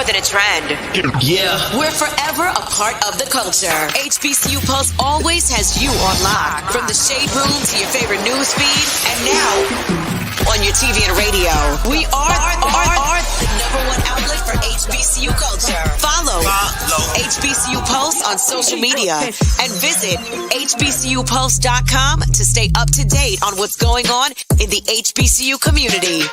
more than a trend. Yeah. We're forever a part of the culture. HBCU Pulse always has you on lock. From the shade room to your favorite news feed, and now on your TV and radio. We are the #1 outlet for HBCU culture. Follow HBCU Pulse on social media and visit hbcupulse.com to stay up to date on what's going on in the HBCU community.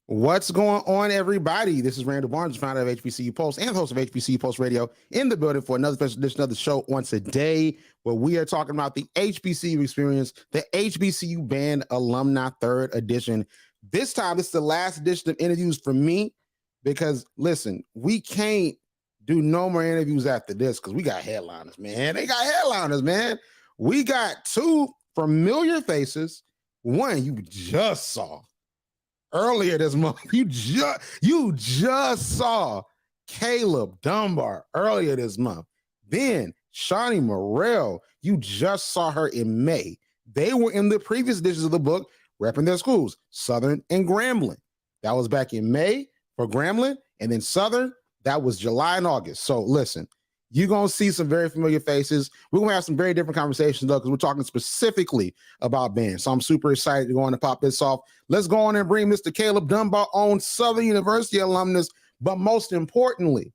What's going on, everybody? This is Randall Barnes, founder of HBCU Pulse and host of HBCU Pulse Radio, in the building for another special edition of the show once a day, where we are talking about the HBCU experience, the HBCU Band Alumni 3rd edition. This time, this is the last edition of interviews for me because, listen, we can't do no more interviews after this because we got headliners, man. They got headliners, man. We got two familiar faces. One you just saw earlier this month. You just saw Caleb Dunbar earlier this month. Then Shonnie Murrell, you just saw her in May. They were in the previous editions of the book, repping their schools, Southern and Grambling. That was back in May for Grambling, and then Southern, that was July and August. So listen, you're going to see some very familiar faces. We're going to have some very different conversations, though, because we're talking specifically about bands. So I'm super excited to go on and pop this off. Let's go on and bring Mr. Caleb Dunbar on, Southern University alumnus, but most importantly,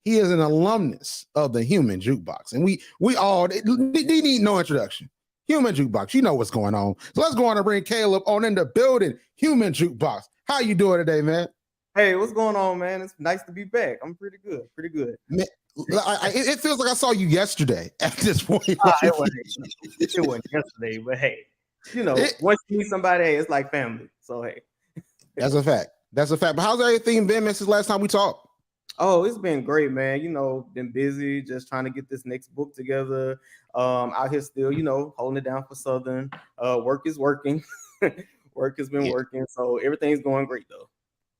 he is an alumnus of the Human Jukebox. And we all, they need no introduction. Human Jukebox, you know what's going on. So let's go on and bring Caleb on in the building. Human Jukebox. How you doing today, man? Hey, what's going on, man? It's nice to be back. I'm pretty good. Man, it feels like I saw you yesterday at this point. It wasn't yesterday, but hey, you know, once you meet somebody, hey, it's like family. So hey, that's a fact. But how's everything been, man, since last time we talked? Oh, it's been great, man. You know, been busy just trying to get this next book together. Out here still, you know, holding it down for Southern. Work is working. Work has been working. So everything's going great though.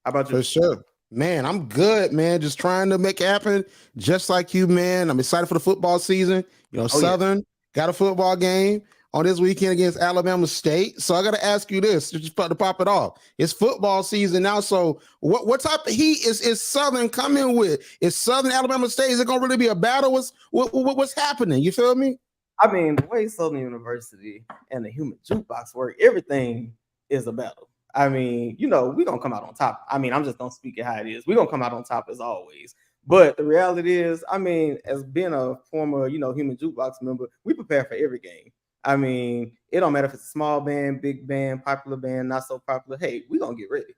How about you? For sure. Man, I'm good, man. Just trying to make it happen just like you, man. I'm excited for the football season. You know, Southern got a football game on this weekend against Alabama State. So I got to ask you this, just to pop it off. It's football season now. So what type of heat is Southern coming with? Is Southern Alabama State, is it going to really be a battle? What's happening? You feel me? I mean, the way Southern University and the Human Jukebox work, everything is a battle. I mean, you know, we're going to come out on top. I mean, I'm just going to speak it how it is. We're going to come out on top as always. But the reality is, I mean, as being a former, you know, Human Jukebox member, we prepare for every game. I mean, it don't matter if it's a small band, big band, popular band, not so popular. Hey, we're going to get ready.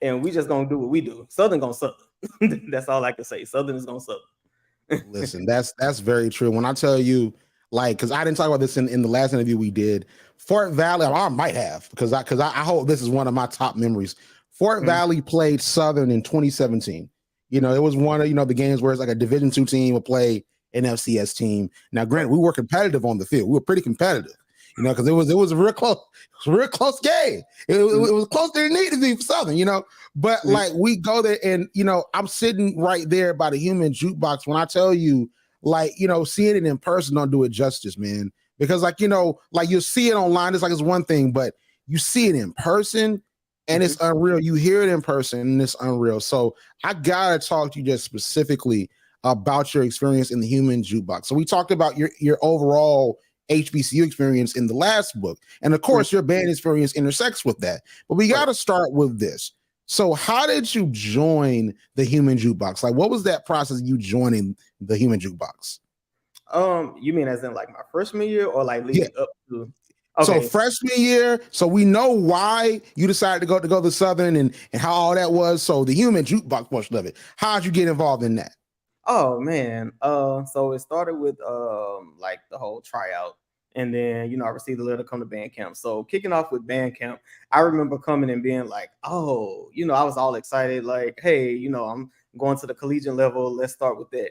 And we just going to do what we do. Southern going to Southern. That's all I can say. Southern is going to Southern. Listen, that's very true. When I tell you, like, because I didn't talk about this in the last interview we did, Fort Valley, I might have, because I hope this is one of my top memories. Fort Valley played Southern in 2017. You know, it was one of, you know, the games where it's like a Division II team would play an FCS team. Now, granted, we were competitive on the field. We were pretty competitive, you know, because it was a real close game. It was closer than it needed to be for Southern, you know. But like, we go there and, you know, I'm sitting right there by the Human Jukebox. When I tell you, like, you know, seeing it in person don't do it justice, man. Because, like, you know, like, you'll see it online, it's like it's one thing, but you see it in person and it's unreal. You hear it in person and it's unreal. So I gotta talk to you just specifically about your experience in the Human Jukebox. So we talked about your overall HBCU experience in the last book. And of course, your band experience intersects with that. But we got to start with this. So how did you join the Human Jukebox? Like, what was that process of you joining the Human Jukebox? You mean as in like my freshman year or like leading up to? Okay. So freshman year, so we know why you decided to go to Southern and how all that was. So the Human Jukebox portion of it, how'd you get involved in that? Oh man, so it started with like the whole tryout, and then, you know, I received a letter to come to band camp. So kicking off with band camp, I remember coming and being like, oh, you know, I was all excited, like, hey, you know, I'm going to the collegiate level. Let's start with that.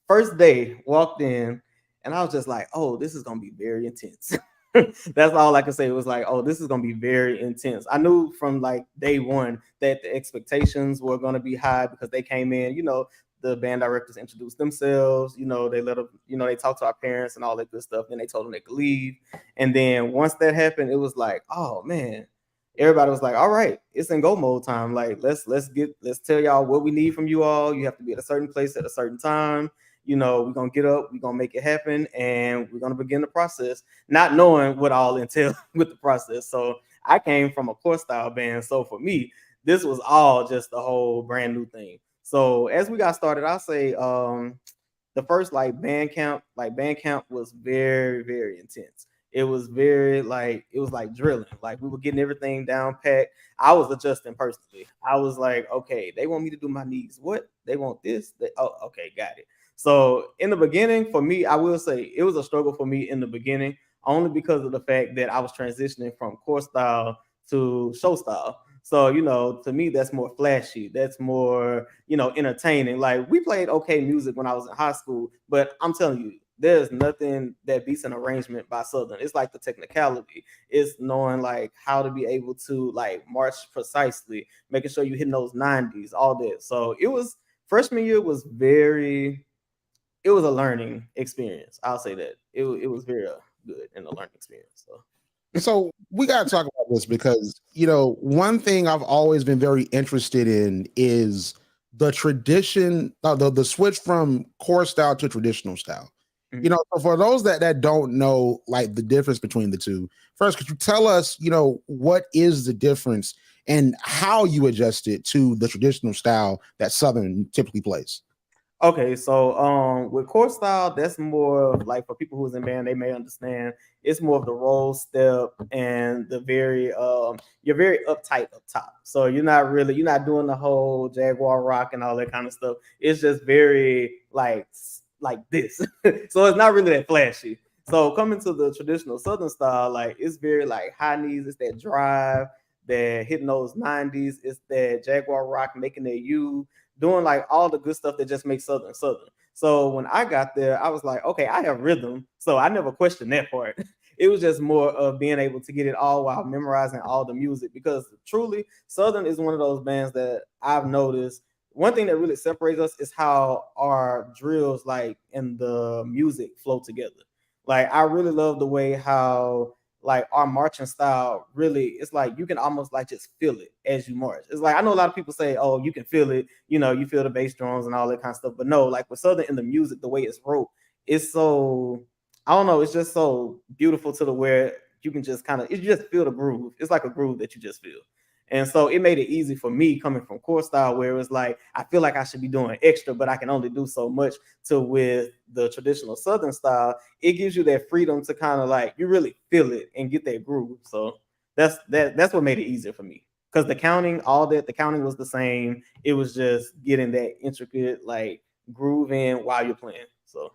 First day, walked in, and I was just like, oh, this is gonna be very intense. That's all I can say. It was like, oh, this is gonna be very intense. I knew from like day one that the expectations were gonna be high because they came in, the band directors introduced themselves, they let them, they talked to our parents and all that good stuff. Then they told them they could leave. And then once that happened, it was like, oh man, everybody was like, all right, it's in go mode time. Like, let's tell y'all what we need from you all. You have to be at a certain place at a certain time. We're gonna get up, we're gonna make it happen, and we're gonna begin the process, not knowing what all entails with the process. So I came from a core style band. So for me, this was all just a whole brand new thing. So as we got started, I'll say the first band camp was very, very intense. It was very it was like drilling. Like we were getting everything down packed. I was adjusting personally. I was like, okay, they want me to do my knees. What? They want this? Oh, okay, got it. So in the beginning, for me, I will say it was a struggle for me in the beginning, only because of the fact that I was transitioning from core style to show style. So, to me, that's more flashy. That's more, entertaining. Like we played okay music when I was in high school, but I'm telling you, there's nothing that beats an arrangement by Southern. It's like the technicality. It's knowing how to be able to march precisely, making sure you hitting those 90s, all that. So it was freshman year was it was a learning experience. I'll say that it was very good in a learning experience. So we got to talk about this because, one thing I've always been very interested in is the tradition, the switch from core style to traditional style. Mm-hmm. So for those that don't know, the difference between the two, first, could you tell us, what is the difference and how you adjust it to the traditional style that Southern typically plays? Okay, so with core style, that's more of for people who's in band, they may understand it's more of the roll step and the very you're very uptight up top. So you're not doing the whole Jaguar rock and all that kind of stuff. It's just very like this. So it's not really that flashy. So coming to the traditional Southern style, it's very high knees, it's that drive, that hitting those 90s, it's that Jaguar rock making that U, doing all the good stuff that just makes Southern. So when I got there, I was like, okay, I have rhythm. So I never questioned that part. It was just more of being able to get it all while memorizing all the music, because truly Southern is one of those bands that I've noticed. One thing that really separates us is how our drills and the music flow together. I really love the way how our marching style really, it's you can almost just feel it as you march. It's I know a lot of people say, oh, you can feel it, you feel the bass drums and all that kind of stuff, but no, with Southern in the music, the way it's wrote, it's so, I don't know, it's just so beautiful to the where you can just you just feel the groove. It's like a groove that you just feel. And so it made it easy for me coming from core style, where it was I feel like I should be doing extra, but I can only do so much, to with the traditional Southern style, it gives you that freedom to kind of you really feel it and get that groove. So that's what made it easier for me. Because the counting was the same. It was just getting that intricate groove in while you're playing. So,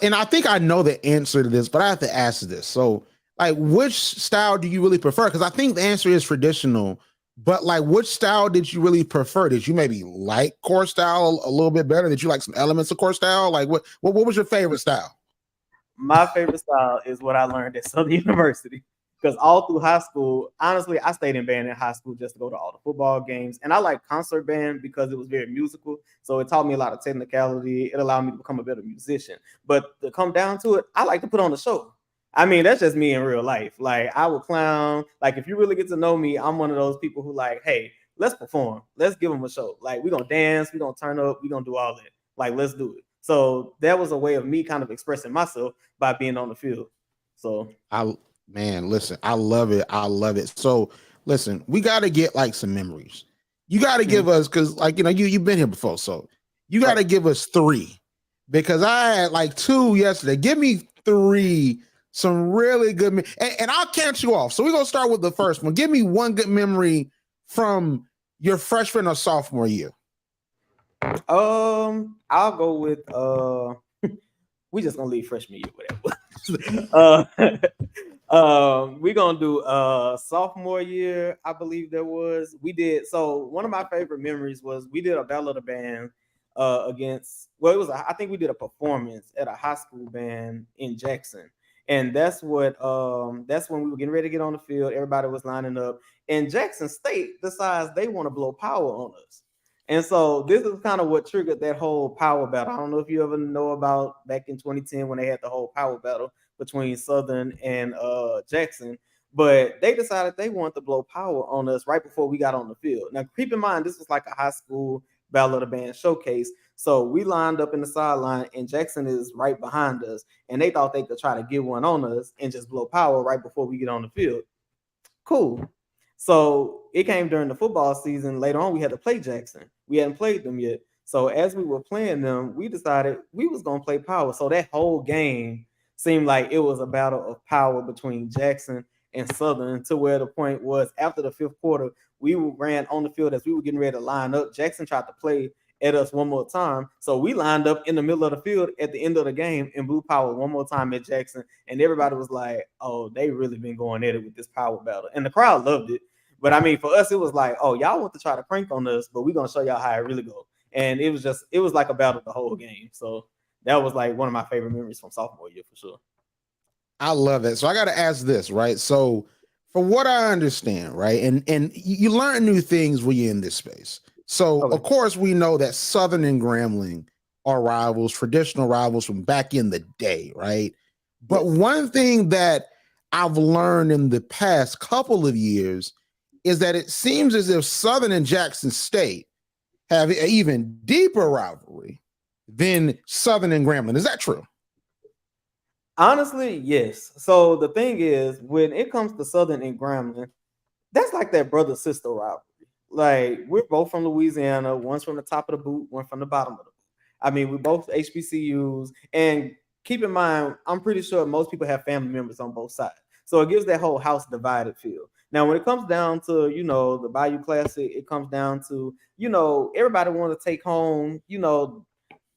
and I think I know the answer to this, but I have to ask this. So, which style do you really prefer? Because I think the answer is traditional, but which style did you really prefer? Did you maybe like core style a little bit better? Did you like some elements of core style? What was your favorite style? My favorite style is what I learned at Southern University. Because all through high school, honestly, I stayed in band in high school just to go to all the football games. And I like concert band because it was very musical. So it taught me a lot of technicality. It allowed me to become a better musician. But to come down to it, I like to put on the show. I mean, that's just me in real life. I will clown. If you really get to know me, I'm one of those people who hey, let's perform. Let's give them a show. We're going to dance. We're going to turn up. We're going to do all that. Let's do it. So that was a way of me kind of expressing myself by being on the field. So listen, I love it. I love it. So listen, we got to get some memories. You got to give us, because you've been here before. So you got to give us 3, because I had 2 yesterday. Give me 3. Some really good, and I'll count you off. So we're gonna start with the first one. Give me one good memory from your freshman or sophomore year. I'll go with we just gonna leave freshman year, whatever. We're gonna do sophomore year. I believe there was. We did. So one of my favorite memories was we did a Battle of the Band against. Well, it was I think we did a performance at a high school band in Jackson, and that's when we were getting ready to get on the field. Everybody was lining up, and Jackson State decides they want to blow power on us. And so this is kind of what triggered that whole power battle. I don't know if you ever know about back in 2010 when they had the whole power battle between Southern and Jackson, but they decided they wanted to blow power on us right before we got on the field. Now, keep in mind, this was like a high school Battle of the Band showcase. So we lined up in the sideline, and Jackson is right behind us, and they thought they could try to get one on us and just blow power right before we get on the field. Cool. So it came during the football season. Later on, we had to play Jackson. We hadn't played them yet. So as we were playing them, we decided we was going to play power. So that whole game seemed like it was a battle of power between Jackson and Southern, to where the point was after the fifth quarter, we ran on the field as we were getting ready to line up. Jackson tried to play at us one more time. So we lined up in the middle of the field at the end of the game and blew power one more time at Jackson. And everybody was like, oh, they really been going at it with this power battle. And the crowd loved it. But I mean, for us, it was like, oh, y'all want to try to crank on us, but we're going to show y'all how it really goes. And it was like a battle the whole game. So that was like one of my favorite memories from sophomore year for sure. I love it. So I got to ask this, right? So from what I understand, right, and you learn new things when you're in this space. So okay. Of course we know that Southern and Grambling are rivals, traditional rivals from back in the day, right? But yes. One thing that I've learned in the past couple of years is that it seems as if Southern and Jackson State have an even deeper rivalry than Southern and Grambling. Is that true? Honestly, yes. So the thing is, when it comes to Southern and Grambling, that's like that brother-sister rivalry. Like, we're both from Louisiana. One's from the top of the boot, one from the bottom of the boot. I mean, we're both HBCUs. And keep in mind, I'm pretty sure most people have family members on both sides. So it gives that whole house divided feel. Now, when it comes down to, the Bayou Classic, it comes down to, everybody want to take home,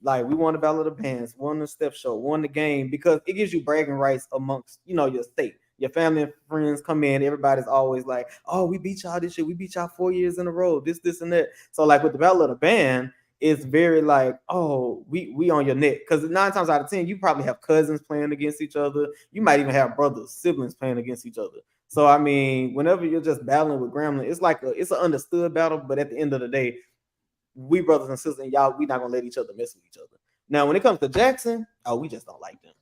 like we won the Battle of the Bands, won the step show, won the game, because it gives you bragging rights amongst, your state. Your family and friends come in, everybody's always like, oh, we beat y'all this year. We beat y'all 4 years in a row, this, and that. So like with the Battle of the Band, it's very like, oh, we on your neck. Because 9 times out of 10, you probably have cousins playing against each other. You might even have brothers, siblings playing against each other. So, I mean, whenever you're just battling with Grambling, it's an understood battle. But at the end of the day, we brothers and sisters, and y'all, we not going to let each other mess with each other. Now, when it comes to Jackson, we just don't like them.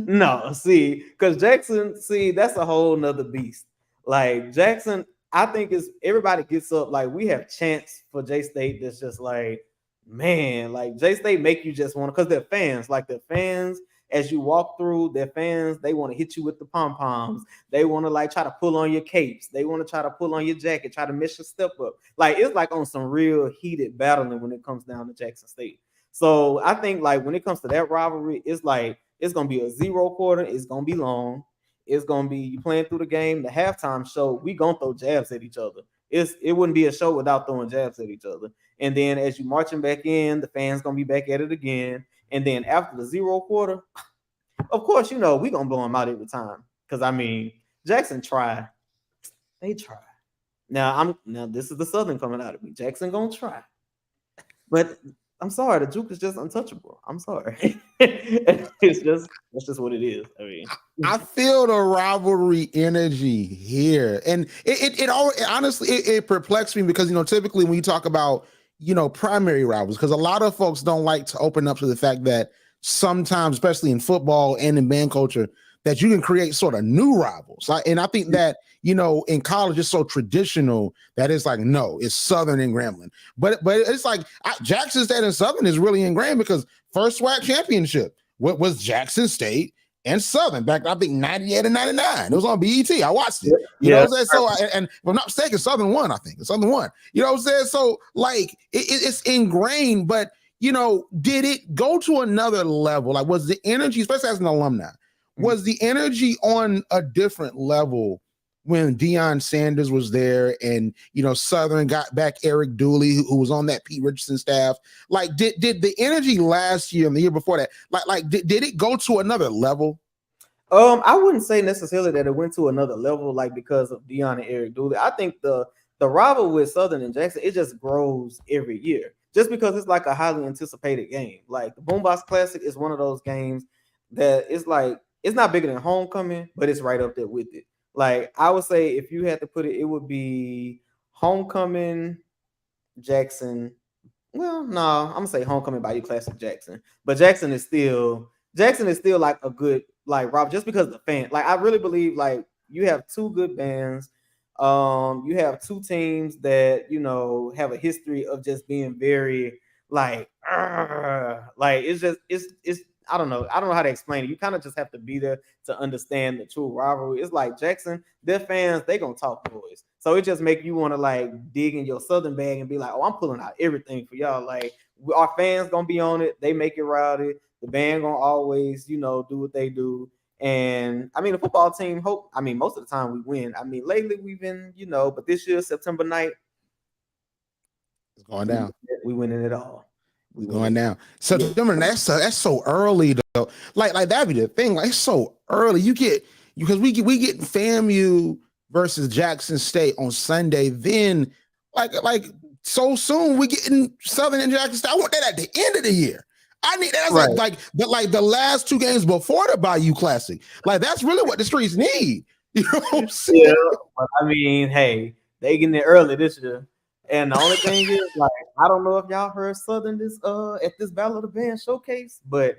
No, because Jackson, that's a whole nother beast. Like Jackson, I think everybody gets up, like we have chants for J-State that's just like, man, like J-State make you just want to, because they're fans, as you walk through, their fans, they want to hit you with the pom-poms. They want to like try to pull on your capes. They want to try to pull on your jacket, try to mess your step up. Like it's like on some real heated battling when it comes down to Jackson State. So I think like when it comes to that rivalry, it's like, it's going to be a 0 quarter. It's going to be long. It's going to be you playing through the game. The halftime show, we going to throw jabs at each other. It wouldn't be a show without throwing jabs at each other. And then as you marching back in, the fans going to be back at it again. And then after the 0 quarter, of course, we going to blow them out every time. Because, I mean, Jackson try. They try. Now this is the Southern coming out of me. Jackson going to try. But I'm sorry, the Juke is just untouchable. I'm sorry. That's just what it is. I mean, I feel the rivalry energy here, and it honestly it perplexed me because typically when you talk about primary rivals, because a lot of folks don't like to open up to the fact that sometimes, especially in football and in band culture, that you can create sort of new rivals. And I think that, in college, it's so traditional that it's like, no, it's Southern and Grambling. But it's like Jackson State and Southern is really ingrained because first SWAC championship was Jackson State and Southern back, I think, 98 and 99. It was on BET. I watched it. You know what I'm saying? So, and if I'm not mistaken, Southern won, I think. Southern won. You know what I'm saying? So, like, it's ingrained, but, did it go to another level? Like, was the energy, especially as an alumni, was the energy on a different level when Deion Sanders was there and, Southern got back Eric Dooley, who was on that Pete Richardson staff? Like, did the energy last year and the year before that, did it go to another level? I wouldn't say necessarily that it went to another level, like because of Deion and Eric Dooley. I think the rival with Southern and Jackson, it just grows every year. just because it's like a highly anticipated game. Like the Boombox Classic is one of those games that it's like it's not bigger than Homecoming, but it's right up there with it. Like I would say, if you had to put it, it would be Homecoming, Jackson. Well, no, I'm gonna say Homecoming by you, Classic Jackson. But Jackson is still like a good like Rob, just because the fan. Like I really believe like you have two good bands. You have two teams that have a history of just being very like it's just it's I don't know how to explain it. You kind of just have to be there to understand the true rivalry. It's like Jackson, their fans, they gonna talk boys. So it just make you want to like dig in your Southern bag and be like, oh, I'm pulling out everything for y'all. Like our fans gonna be on it. They make it rowdy. The band gonna always, do what they do. And I mean, the football team hope. I mean, most of the time we win. I mean, lately we've been, but this year September night, it's going down. We winning it all. It's going down. So remember, that's so early though. Like that'd be the thing. Like it's so early. Because we get FAMU versus Jackson State on Sunday. Then like so soon we getting Southern and Jackson State. I want that at the end of the year. I need that right. like the last two games before the Bayou Classic. Like that's really what the streets need. You know what I'm saying? Yeah, but I mean, hey, they getting it early this year. And the only thing is, like, I don't know if y'all heard Southern this at this Battle of the Band showcase, but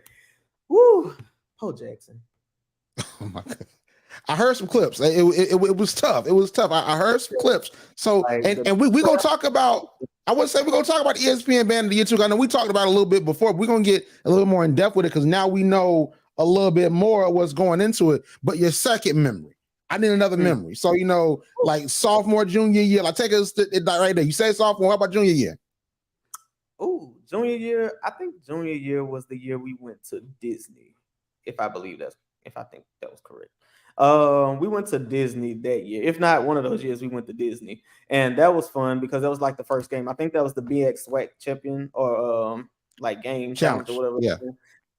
whoo, Poe Jackson. Oh my God. I heard some clips. It was tough. It was tough. I heard some clips. So and we gonna talk about. I would say we're gonna talk about the ESPN Band of the Year too. I know we talked about it a little bit before. We're gonna get a little more in depth with it because now we know a little bit more of what's going into it. But your second memory, I need another memory. So like sophomore, junior year. Like take us right there. You say sophomore. How about junior year? Oh, junior year. I think junior year was the year we went to Disney. If I think that was correct. We went to Disney that year. If not one of those years, we went to Disney, and that was fun because that was like the first game. I think that was the BX SWAC champion or like game challenge or whatever. Yeah.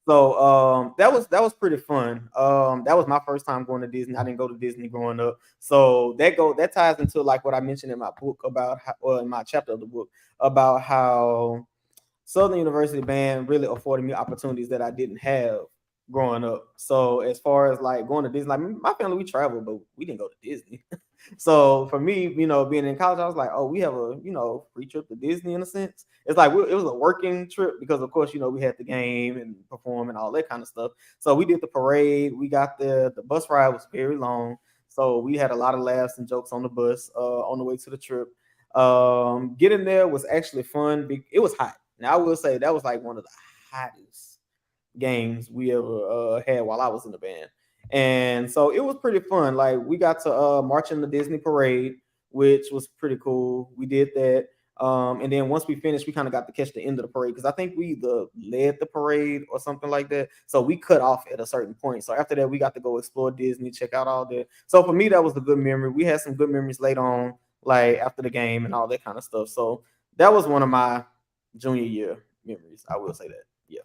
So that was pretty fun. That was my first time going to Disney. I didn't go to Disney growing up, so that ties into like what I mentioned in my book about how, or in my chapter of the book about how Southern University Band really afforded me opportunities that I didn't have growing up. So as far as like going to Disney, like my family, we traveled, but we didn't go to Disney. So for me, being in college, I was like, oh, we have a free trip to Disney in a sense. It's like it was a working trip because of course we had the game and perform and all that kind of stuff. So we did the parade. We got there. The bus ride was very long, so we had a lot of laughs and jokes on the bus on the way to the trip. Getting there was actually fun. It was hot. Now I will say that was like one of the hottest games we ever had while I was in the band, and so it was pretty fun. Like we got to march in the Disney parade, which was pretty cool. We did that, and then once we finished, we kind of got to catch the end of the parade because I think we either led the parade or something like that. So we cut off at a certain point. So after that, we got to go explore Disney, check out all that. So for me, that was a good memory. We had some good memories later on, like after the game and all that kind of stuff. So that was one of my junior year memories. I will say that. Yeah.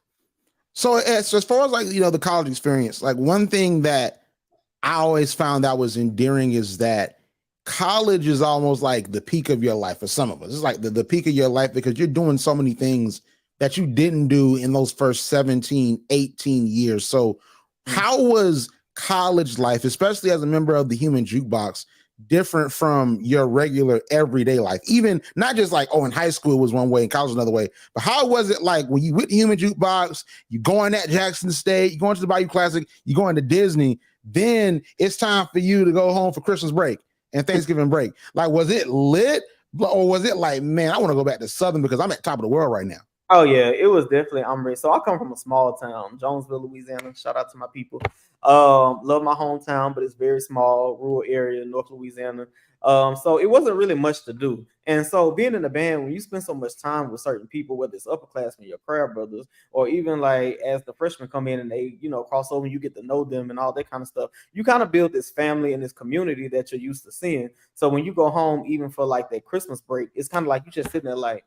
So as far as like, the college experience, like one thing that I always found that was endearing is that college is almost like the peak of your life for some of us. It's like the peak of your life because you're doing so many things that you didn't do in those first 17, 18 years. So how was college life, especially as a member of the Human Jukebox, different from your regular everyday life? Even not just like, in high school it was one way, in college another way, but how was it like when you with the Human Jukebox, you going at Jackson State, you going to the Bayou Classic, you going to Disney, then it's time for you to go home for Christmas break and Thanksgiving break. Like, was it lit or was it like, man, I want to go back to Southern because I'm at top of the world right now? Oh yeah, it was definitely ready. So I come from a small town, Jonesville, Louisiana. Shout out to my people. Love my hometown, but it's very small, rural area, North Louisiana. So it wasn't really much to do. And so being in a band, when you spend so much time with certain people, whether it's upperclassmen, your crowd brothers, or even like as the freshmen come in and they, cross over and you get to know them and all that kind of stuff, you kind of build this family and this community that you're used to seeing. So when you go home, even for like that Christmas break, it's kind of like you just sitting there like,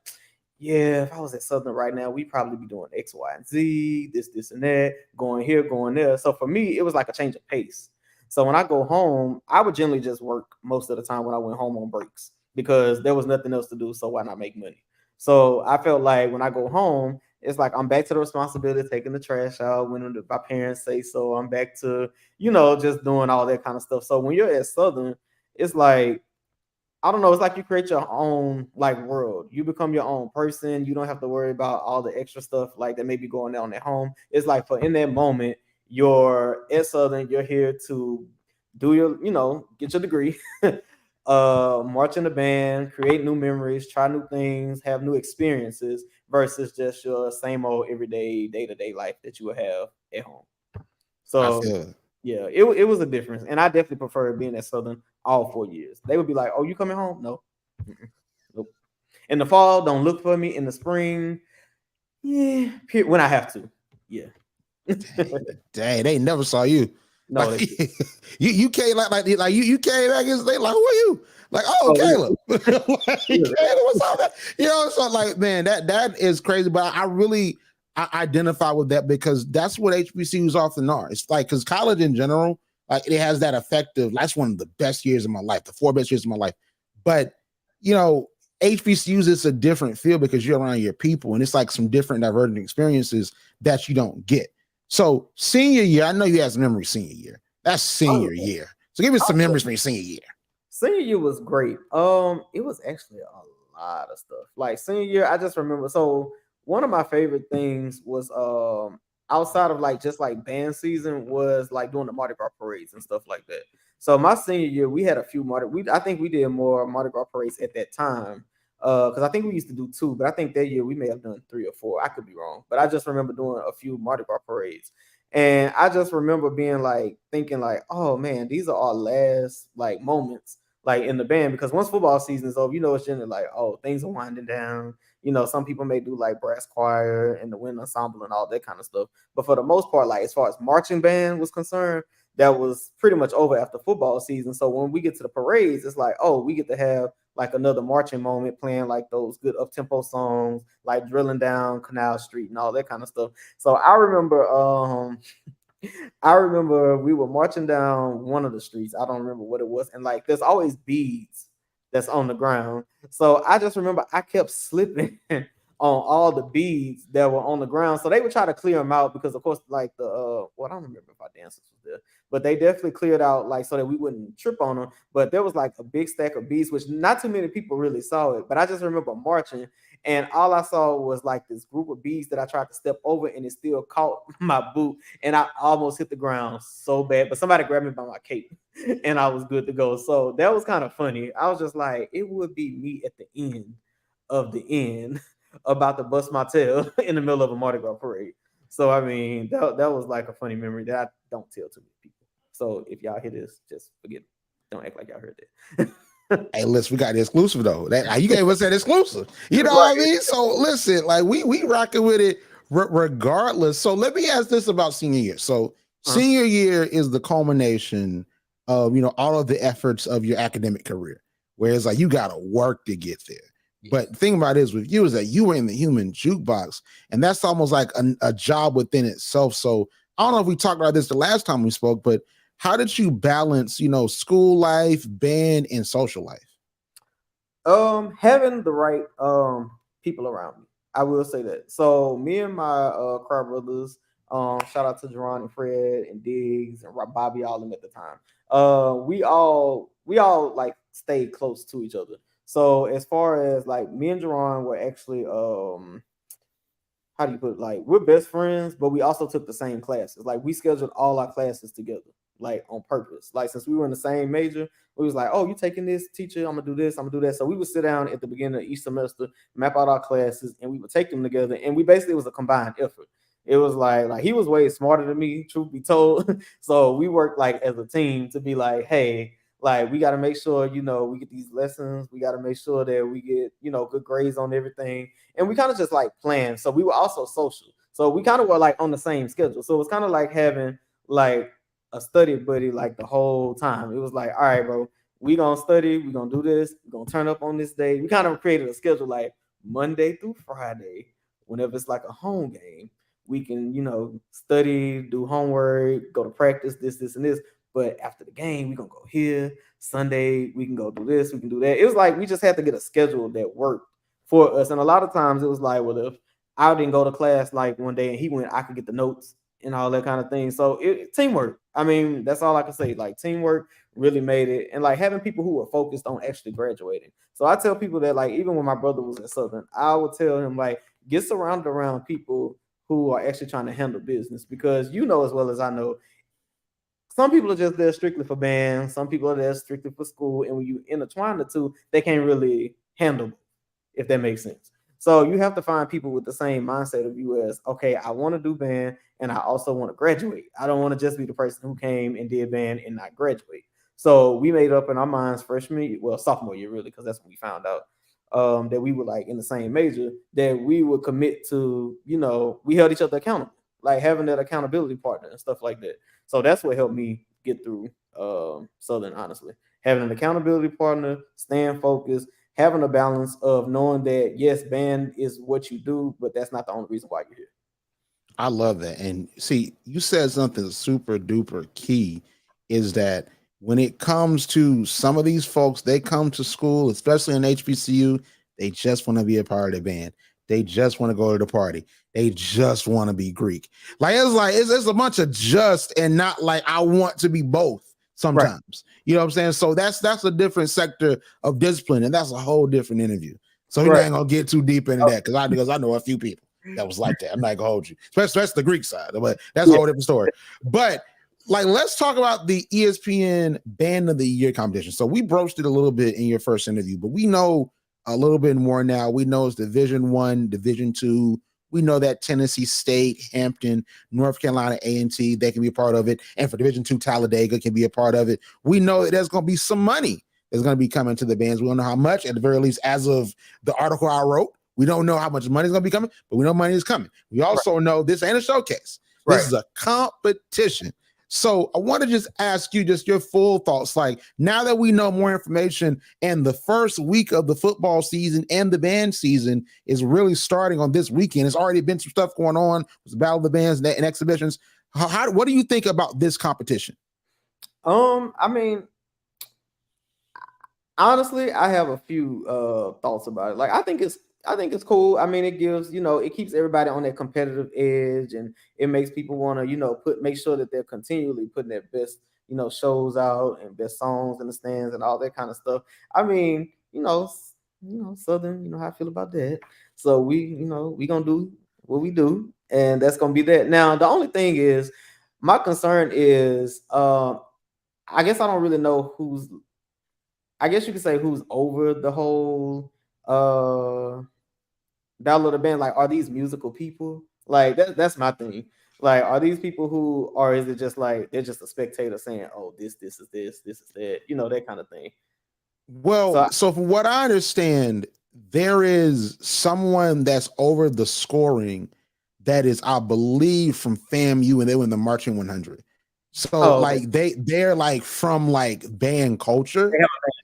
yeah, if I was at Southern right now, we'd probably be doing X, Y, and Z, this, and that, going here, going there. So for me, it was like a change of pace. So when I go home, I would generally just work most of the time when I went home on breaks because there was nothing else to do. So why not make money? So I felt like when I go home, it's like I'm back to the responsibility of taking the trash out when my parents say so. I'm back to, just doing all that kind of stuff. So when you're at Southern, it's like, I don't know, it's like you create your own like world. You become your own person. You don't have to worry about all the extra stuff like that may be going on at home. It's like for in that moment, you're at Southern, you're here to do your, get your degree, march in the band, create new memories, try new things, have new experiences versus just your same old everyday day-to-day life that you would have at home. I So feel it. yeah, it was a difference. And I definitely prefer being at Southern all 4 years. They would be like, "Oh, you coming home?" No. Mm-mm. Nope. In the fall, don't look for me. In the spring, yeah, when I have to. Yeah. Dang, they never saw you. No, Like you came like you came back and they like, who are you? Like, oh, oh, Caleb. Like, yeah. Caleb, what's all that? So like, man, that is crazy. But I identify with that because that's what HBCUs often are. It's like because college in general, like it has that effective. That's one of the best years of my life, the 4 best years of my life. But HBCUs, it's a different feel because you're around your people, and it's like some different divergent experiences that you don't get. So senior year, I know you had some memories senior year. That's senior year. So give us some memories from your senior year. Senior year was great. It was actually a lot of stuff. Like senior year, I just remember. So one of my favorite things was outside of like just like band season was like doing the Mardi Gras parades and stuff like that. So my senior year, we had a few I think we did more Mardi Gras parades at that time. Because I think we used to do 2, but I think that year we may have done 3 or 4. I could be wrong, but I just remember doing a few Mardi Gras parades. And I just remember being like thinking like, oh man, these are our last like moments like in the band, because once football season is over, it's generally like, oh, things are winding down. Some people may do like brass choir and the wind ensemble and all that kind of stuff. But for the most part, like as far as marching band was concerned, that was pretty much over after football season. So when we get to the parades, it's like, oh, we get to have like another marching moment playing like those good up tempo songs, like drilling down Canal Street and all that kind of stuff. So I remember we were marching down one of the streets. I don't remember what it was. And like there's always beads that's on the ground. So I just remember I kept slipping on all the beads that were on the ground. So they would try to clear them out because of course, like I don't remember if our dancers was there, but they definitely cleared out like so that we wouldn't trip on them. But there was like a big stack of beads, which not too many people really saw it. But I just remember marching and all I saw was like this group of beads that I tried to step over and it still caught my boot and I almost hit the ground so bad, but somebody grabbed me by my cape and I was good to go. So that was kind of funny. I was just like, it would be me at the end of the end about to bust my tail in the middle of a Mardi Gras parade. So I mean, that was like a funny memory that I don't tell too many people. So if y'all hear this, just forget it. Don't act like y'all heard that. Hey, listen, we got the exclusive though. That you gave us that exclusive. You know what I mean? So listen, like we rocking with it regardless. So let me ask this about senior year. So senior year is the culmination of all of the efforts of your academic career. Whereas like you gotta work to get there. But the thing about it is with you is that you were in the human jukebox, and that's almost like a job within itself. So I don't know if we talked about this the last time we spoke, but how did you balance, school life, band, and social life? Having the right people around me. I will say that. So me and my choir brothers, shout out to Jerron and Fred and Diggs and Bobby, all them at the time. We all like stayed close to each other. So as far as like me and Jerron were actually how do you put it? Like we're best friends, but we also took the same classes. Like we scheduled all our classes together, like on purpose. Like since we were in the same major, we was like, oh, you taking this, teacher? I'm gonna do this, I'm gonna do that. So we would sit down at the beginning of each semester, map out our classes, and we would take them together. And we basically it was a combined effort. It was like he was way smarter than me, truth be told. So we worked like as a team to be like, hey, like we got to make sure we get these lessons. We got to make sure that we get good grades on everything, and we kind of just like plan. So we were also social. So we kind of were like on the same schedule. So it was kind of like having like a study buddy like the whole time. It was like, all right, bro, we gonna study, we gonna do this, we gonna turn up on this day. We kind of created a schedule like Monday through Friday. Whenever it's like a home game, we can study, do homework, go to practice, this and this. But after the game, we're gonna go here. Sunday, we can go do this, we can do that. It was like we just had to get a schedule that worked for us. And a lot of times it was like, well, if I didn't go to class like one day and he went, I could get the notes and all that kind of thing. So teamwork. I mean, that's all I can say. Like teamwork really made it, and like having people who were focused on actually graduating. So I tell people that like even when my brother was at Southern, I would tell him like get surrounded around people who are actually trying to handle business, because you know as well as I know, some people are just there strictly for band, some people are there strictly for school, and when you intertwine the two, they can't really handle, if that makes sense. So you have to find people with the same mindset of you as, okay, I want to do band and I also want to graduate. I don't want to just be the person who came and did band and not graduate. So we made up in our minds freshman, well, sophomore year really, because that's when we found out that we were like in the same major, that we would commit to, we held each other accountable, like having that accountability partner and stuff like that. So that's what helped me get through Southern, honestly. Having an accountability partner, staying focused, having a balance of knowing that yes, band is what you do, but that's not the only reason why you're here. I love that. And see, you said something super duper key is that when it comes to some of these folks, they come to school, especially in HBCU, they just want to be a part of the band. They just want to go to the party. They just want to be Greek. It's a bunch of just and not like I want to be both sometimes. Right. You know what I'm saying? So that's a different sector of discipline, and that's a whole different interview. So we're not gonna get too deep into that because I know a few people that was like that. I'm not gonna hold you, especially the Greek side, but that's a whole different story. But like, let's talk about the ESPN Band of the Year competition. So we broached it a little bit in your first interview, but we know a little bit more now. We know it's Division I, Division II. We know that Tennessee State, Hampton, North Carolina A&T, they can be a part of it. And for Division II, Talladega can be a part of it. We know that there's going to be some money that's going to be coming to the bands. We don't know how much, at the very least, as of the article I wrote. We don't know how much money is going to be coming, but we know money is coming. We also know this ain't a showcase. This is a competition. So I want to just ask you just your full thoughts. Like, now that we know more information and the first week of the football season and the band season is really starting on this weekend, it's already been some stuff going on with the Battle of the Bands and exhibitions. What do you think about this competition? I mean, honestly, I have a few thoughts about it. Like, I think it's cool. I mean, it gives, it keeps everybody on that competitive edge, and it makes people want to, make sure that they're continually putting their best, shows out and best songs in the stands and all that kind of stuff. I mean, Southern, how I feel about that. So we gonna do what we do, and that's gonna be that. Now, the only thing is, my concern is, I guess I don't really know I guess you could say who's over the whole Battle of the Band. Like, are these musical people? Like, that's my thing. Like, are these people who, or is it just like they're just a spectator saying, oh, this is this is that, that kind of thing? Well, so from what I understand, there is someone that's over the scoring that is, I believe, from FAMU, and they were in the Marching 100. So they're like from like band culture.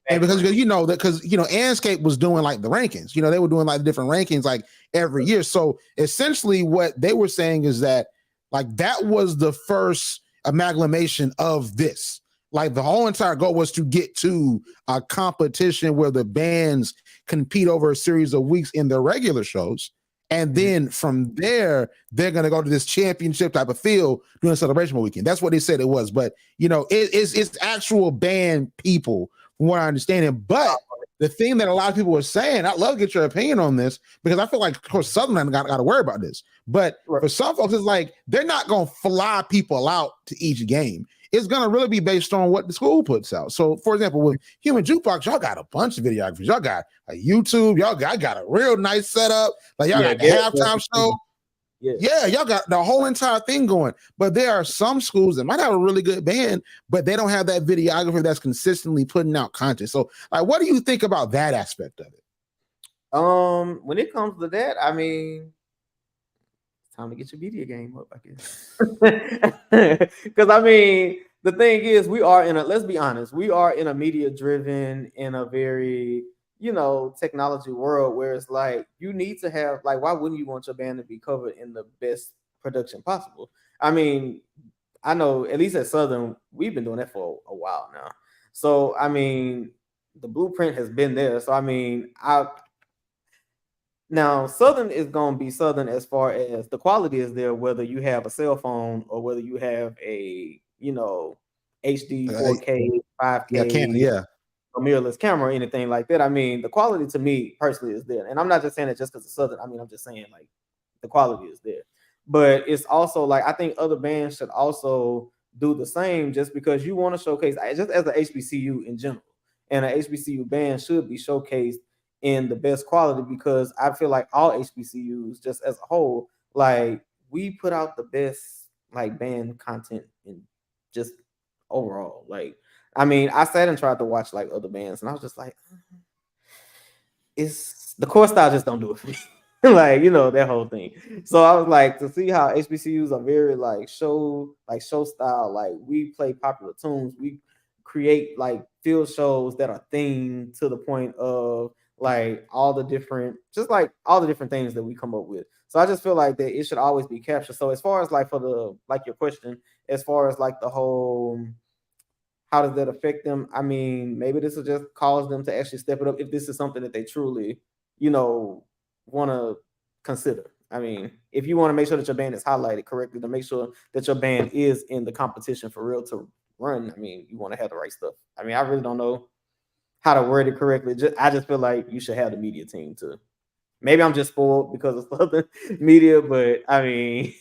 And because Anscape was doing like the rankings, they were doing like different rankings like every year. So essentially what they were saying is that like that was the first amalgamation of this. Like the whole entire goal was to get to a competition where the bands compete over a series of weeks in their regular shows. And then from there, they're going to go to this championship type of feel during celebration weekend. That's what they said it was. But, it's actual band people, from what I understand. But the thing that a lot of people were saying, I'd love to get your opinion on this, because I feel like, of course, Southern got to worry about this. But for some folks, it's like they're not going to fly people out to each game. It's going to really be based on what the school puts out. So, for example, with Human Jukebox, y'all got a bunch of videographers. Y'all got a YouTube. Y'all got a real nice setup. Like, y'all got the halftime show. Yeah, y'all got the whole entire thing going. But there are some schools that might have a really good band, but they don't have that videographer that's consistently putting out content. So, like, what do you think about that aspect of it? When it comes to that, I mean, time to get your media game up, I guess. Because I mean, the thing is, let's be honest, we are in a media driven, in a very, technology world where it's like, you need to have, like, why wouldn't you want your band to be covered in the best production possible? I mean, I know at least at Southern, we've been doing that for a while now. So, I mean, the blueprint has been there. So, I mean, Now, Southern is going to be Southern as far as the quality is there, whether you have a cell phone or whether you have a, HD, Uh, 4K, yeah, Canton, 5K, yeah. or mirrorless camera or anything like that. I mean, the quality to me personally is there. And I'm not just saying it just because it's Southern. I mean, I'm just saying like the quality is there. But it's also like I think other bands should also do the same just because you want to showcase, just as an HBCU in general. And an HBCU band should be showcased in the best quality because I feel like all HBCUs, just as a whole, like we put out the best like band content in just overall. Like, I mean, I sat and tried to watch like other bands, and I was just like, it's the core style just don't do it for me. Like, that whole thing. So I was like, to see how HBCUs are very like show style, like we play popular tunes, we create like field shows that are themed to the point of like all the different things that we come up with. So I just feel like that it should always be captured. So as far as like for the like your question, as far as like the whole how does that affect them? I mean, maybe this will just cause them to actually step it up if this is something that they truly, want to consider. I mean, if you want to make sure that your band is highlighted correctly, to make sure that your band is in the competition for real to run, I mean, you want to have the right stuff. I mean, I really don't know how to word it correctly. I just feel like you should have the media team too. Maybe I'm just spoiled because of Southern media, but I mean,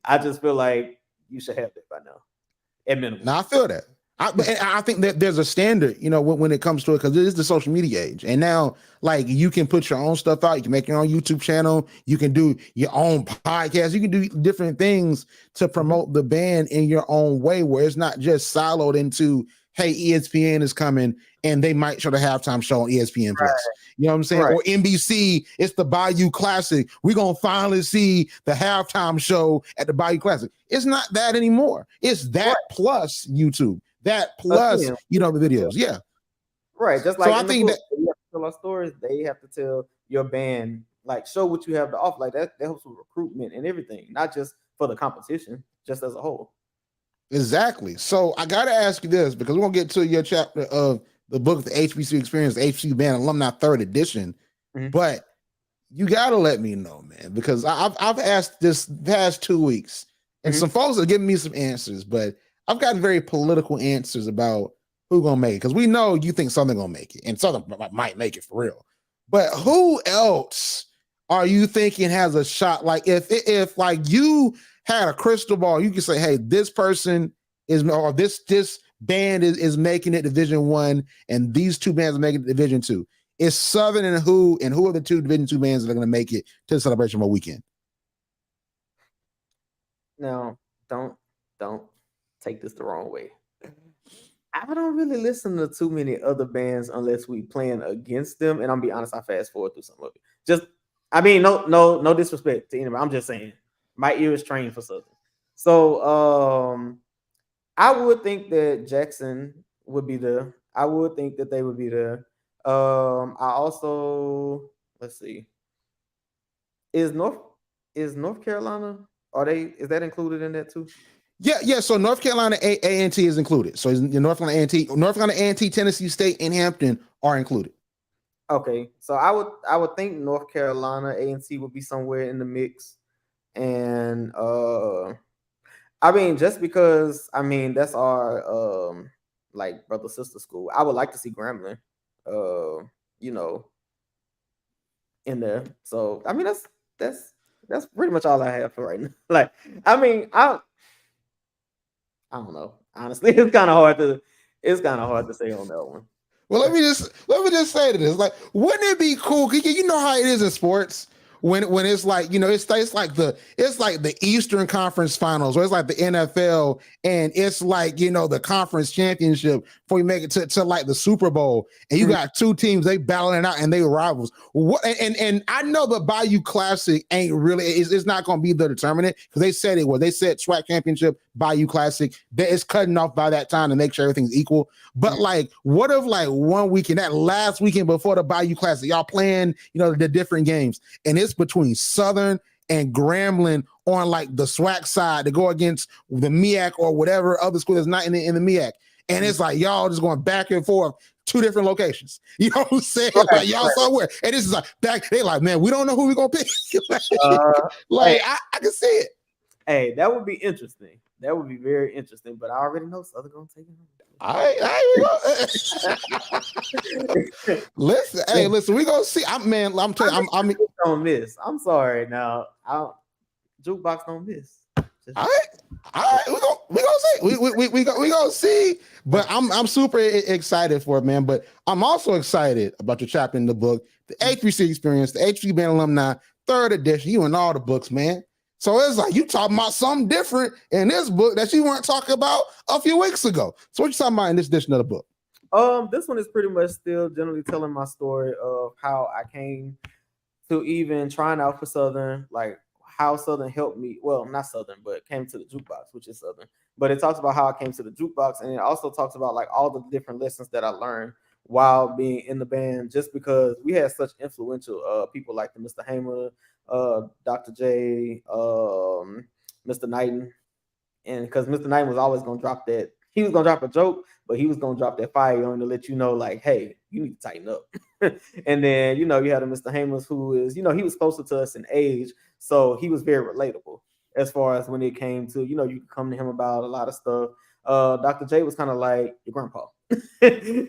I just feel like you should have that by now, at minimum. Now I feel that. I think that there's a standard, when it comes to it, because it is the social media age. And now, like, you can put your own stuff out. You can make your own YouTube channel. You can do your own podcast. You can do different things to promote the band in your own way, where it's not just siloed into, hey, ESPN is coming and they might show the halftime show on ESPN Plus. Right. You know what I'm saying? Right. Or NBC, it's the Bayou Classic. We're going to finally see the halftime show at the Bayou Classic. It's not that anymore. It's that plus YouTube. That plus, the videos. Yeah. Right. Just like so I think that you have to tell our stories, they have to tell your band, like, show what you have to offer. Like that helps with recruitment and everything, not just for the competition, just as a whole. Exactly. So I got to ask you this, because we're going to get to your chapter of the book, The HBCU Experience, the HBCU Band Alumni 3rd edition. Mm-hmm. But you got to let me know, man, because I've asked this past 2 weeks, and some folks are giving me some answers, but I've gotten very political answers about who's going to make it, because we know you think Southern going to make it, and Southern might make it for real. But who else are you thinking has a shot? Like if like you had a crystal ball, you could say, hey, this person is, or this band is making it Division 1, and these two bands are making it Division 2. It's Southern and who are the two Division 2 bands that are going to make it to the Celebration Bowl weekend? No, don't take this the wrong way. I don't really listen to too many other bands unless we playing against them. And I'm be honest, I fast forward through some of it. No disrespect to anybody. I'm just saying my ear is trained for Southern. So I would think that Jackson would be there. I would think that they would be there. I also, let's see. Is North Carolina, is that included in that too? Yeah. So North Carolina A&T is included. So North Carolina A&T, Tennessee State, and Hampton are included. Okay, so I would think North Carolina A&T would be somewhere in the mix, and I mean, just because that's our like brother sister school. I would like to see Grambling, in there. So I mean, that's pretty much all I have for right now. Like, I mean, I don't know. Honestly, it's kind of hard to say on that one. Well, let me just say to this, like, wouldn't it be cool? You know how it is in sports when it's like, it's like the Eastern Conference Finals, or it's like the NFL, and it's like, the conference championship before you make it to like the Super Bowl, and you got two teams, they battling it out and they rivals. And I know the Bayou Classic ain't really, it's not going to be the determinant, because they said it was. They said SWAC Championship, Bayou Classic, that it's cutting off by that time to make sure everything's equal. But like, what if like one weekend, that last weekend before the Bayou Classic, y'all playing, the different games, and it's between Southern and Grambling on like the SWAC side to go against the MEAC or whatever other school that's not in the MEAC. And it's like y'all just going back and forth. 2 different locations. You know what I'm saying? Right, Like y'all right. somewhere. And this is like back, they like, man, we don't know who we're gonna pick. Hey, I can see it. hey, that would be interesting. That would be very interesting. But I already know Southern gonna take it. Listen, we gonna see. I'm telling you, I'm don't miss. I'm sorry now. Jukebox don't miss. all right, we gonna see. We gonna see. But I'm super excited for it, man. But I'm also excited about your chapter in the book, the HBC experience, the HBC Band Alumni 3rd edition. You and all the books, man. So it's like you talking about something different in this book that you weren't talking about a few weeks ago. So what you talking about in this edition of the book? This one is pretty much still generally telling my story of how I came to even trying out for Southern, like how Southern helped me. Well, not Southern, but came to the jukebox, which is Southern. But it talks about how I came to the jukebox, and it also talks about like all the different lessons that I learned while being in the band, just because we had such influential people like the Mr. Hamer, Dr. J, Mr. Knighton, and because Mr. Knighton was always gonna drop that. He was gonna drop a joke, but he was gonna drop that fire on to let you know, like, hey, you need to tighten up. And then, you had a Mr. Hamers who is, he was closer to us in age, so he was very relatable as far as when it came to, you could come to him about a lot of stuff. Dr. J was kind of like your grandpa.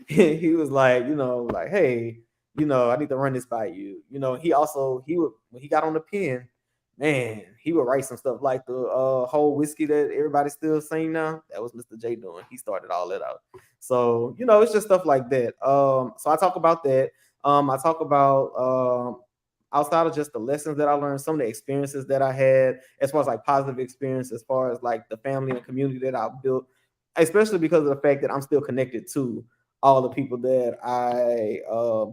He was like, like, hey, I need to run this by you. He would, when he got on the pen, man, he would write some stuff like the whole whiskey that everybody's still saying now. That was Mr. J doing. He started all that out. So, it's just stuff like that. So I talk about that. I talk about outside of just the lessons that I learned, some of the experiences that I had, as far as like positive experience, as far as like the family and community that I built, especially because of the fact that I'm still connected to all the people that I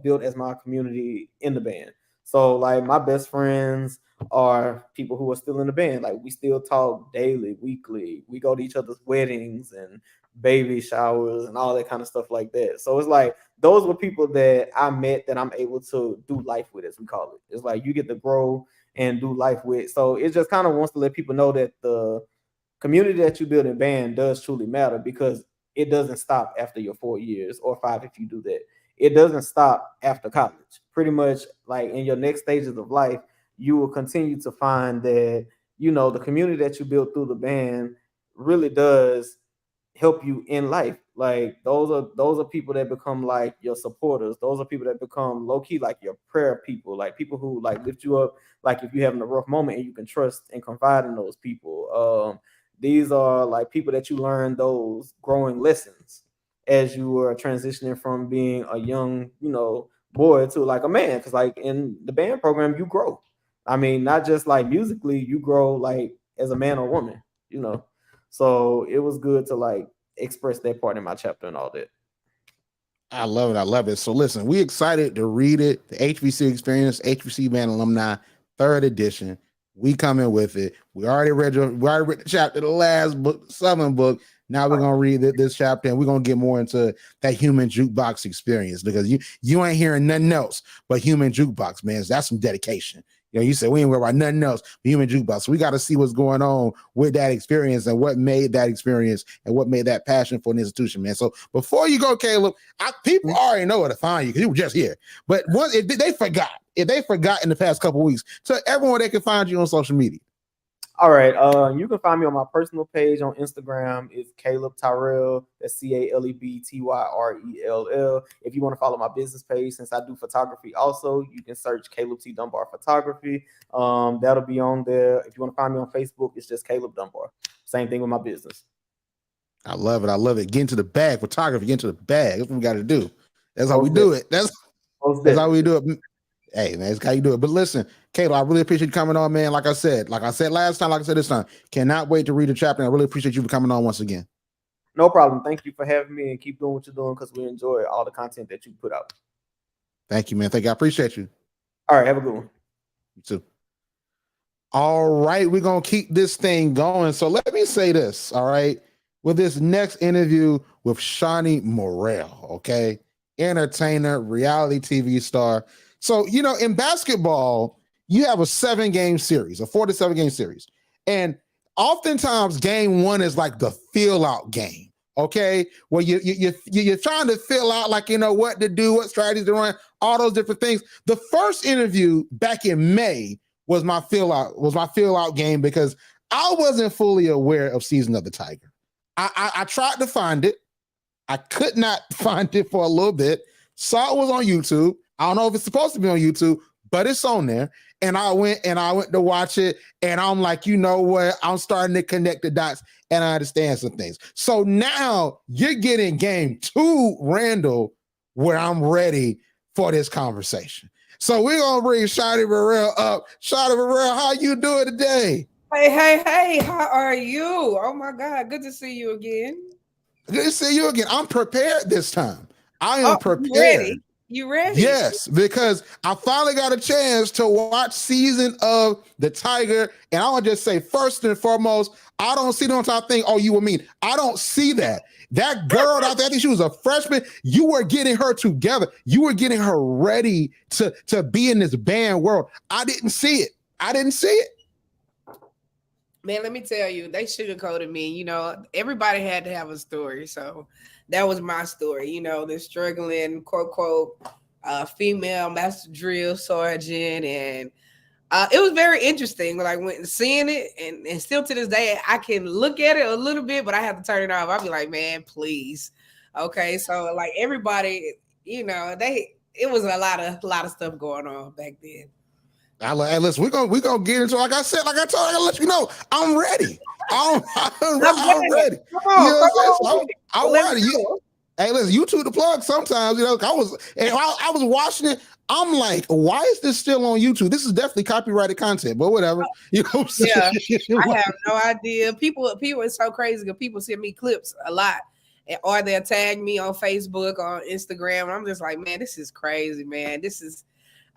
built as my community in the band. So like my best friends are people who are still in the band. Like we still talk daily, weekly. We go to each other's weddings and baby showers and all that kind of stuff like that. So it's like those were people that I met that I'm able to do life with, as we call it. It's like you get to grow and do life with. So it just kind of wants to let people know that the community that you build in band does truly matter, because it doesn't stop after your 4 years or 5 if you do that. It doesn't stop after college. Pretty much like in your next stages of life, you will continue to find that, the community that you build through the band really does help you in life. Like those are people that become like your supporters. Those are people that become low key like your prayer people, like people who like lift you up, like if you're having a rough moment and you can trust and confide in those people. These are like people that you learn those growing lessons as you are transitioning from being a young, boy to like a man. Because like in the band program, you grow. I mean, not just like musically, you grow like as a man or woman, So it was good to like express that part in my chapter and all that. I love it. I love it. So listen, we excited to read it. The HBC Experience, HBC Band Alumni, 3rd edition. We come in with it. We already read the chapter, the last book, Southern book. Now we're gonna read this chapter, and we're gonna get more into that human jukebox experience, because you ain't hearing nothing else but human jukebox, man. That's some dedication. You said we ain't worried about nothing else but human jukebox. So we got to see what's going on with that experience and what made that experience and what made that passion for an institution, man. So before you go, Caleb, people already know where to find you because you were just here. But if they forgot in the past couple of weeks, so everyone they can find you on social media. All right. You can find me on my personal page on Instagram. It's Caleb Tyrell. That's CalebTyrell. If you want to follow my business page, since I do photography also, you can search Caleb T. Dunbar Photography. That'll be on there. If you want to find me on Facebook, it's just Caleb Dunbar. Same thing with my business. I love it. I love it. Get into the bag. Photography, get into the bag. That's what we got to do. That's how we do it. That's how we do it. Hey, man, it's how you do it. But listen, Caleb, I really appreciate you coming on, man. Like I said last time, like I said this time, cannot wait to read the chapter. I really appreciate you for coming on once again. No problem. Thank you for having me, and keep doing what you're doing, because we enjoy all the content that you put out. Thank you, man. Thank you. I appreciate you. All right. Have a good one. You too. All right. We're going to keep this thing going. So let me say this, all right, with this next interview with Shonnie Murrell, okay? Entertainer, reality TV star. So, in basketball, you have a 7-game series, a 4 to 7 game series. And oftentimes game 1 is like the feel out game. Okay, well, you're trying to fill out like what to do, what strategies to run, all those different things. The first interview back in May was my fill out game because I wasn't fully aware of Season of the Tiger. I tried to find it. I could not find it for a little bit. Saw it was on YouTube. I don't know if it's supposed to be on YouTube, but it's on there. And I went to watch it, and I'm like, you know what? I'm starting to connect the dots, and I understand some things. So now you're getting game 2, Randall, where I'm ready for this conversation. So we're gonna bring Shonnie Murrell up. Shonnie Murrell, how you doing today? Hey, how are you? Oh my God, good to see you again. Good to see you again. I'm prepared this time. I am prepared. Ready? You ready? Yes, because I finally got a chance to watch Season of the Tiger. And I want to just say, first and foremost, I don't see no type of thing, oh, you were mean. I don't see that. That girl out there, I think she was a freshman. You were getting her together. You were getting her ready to be in this band world. I didn't see it. Man, let me tell you, they sugarcoated me. Everybody had to have a story. So that was my story. The struggling, quote, quote, female master drill sergeant. And it was very interesting when I went and seeing it. And still to this day, I can look at it a little bit, but I have to turn it off. I'll be like, man, please. Okay. So like everybody, it was a lot of stuff going on back then. Hey, listen, we're gonna get into, like I said, like I told you, I gotta let you know, I'm ready. I'm ready. I'm ready. Hey, listen, you two the plug sometimes, I was watching it. I'm like, why is this still on YouTube? This is definitely copyrighted content, but whatever. You know what I'm saying? Yeah, I have no idea. People it's so crazy because people send me clips a lot. Or they'll tag me on Facebook, on Instagram. And I'm just like, man, this is crazy, man. This is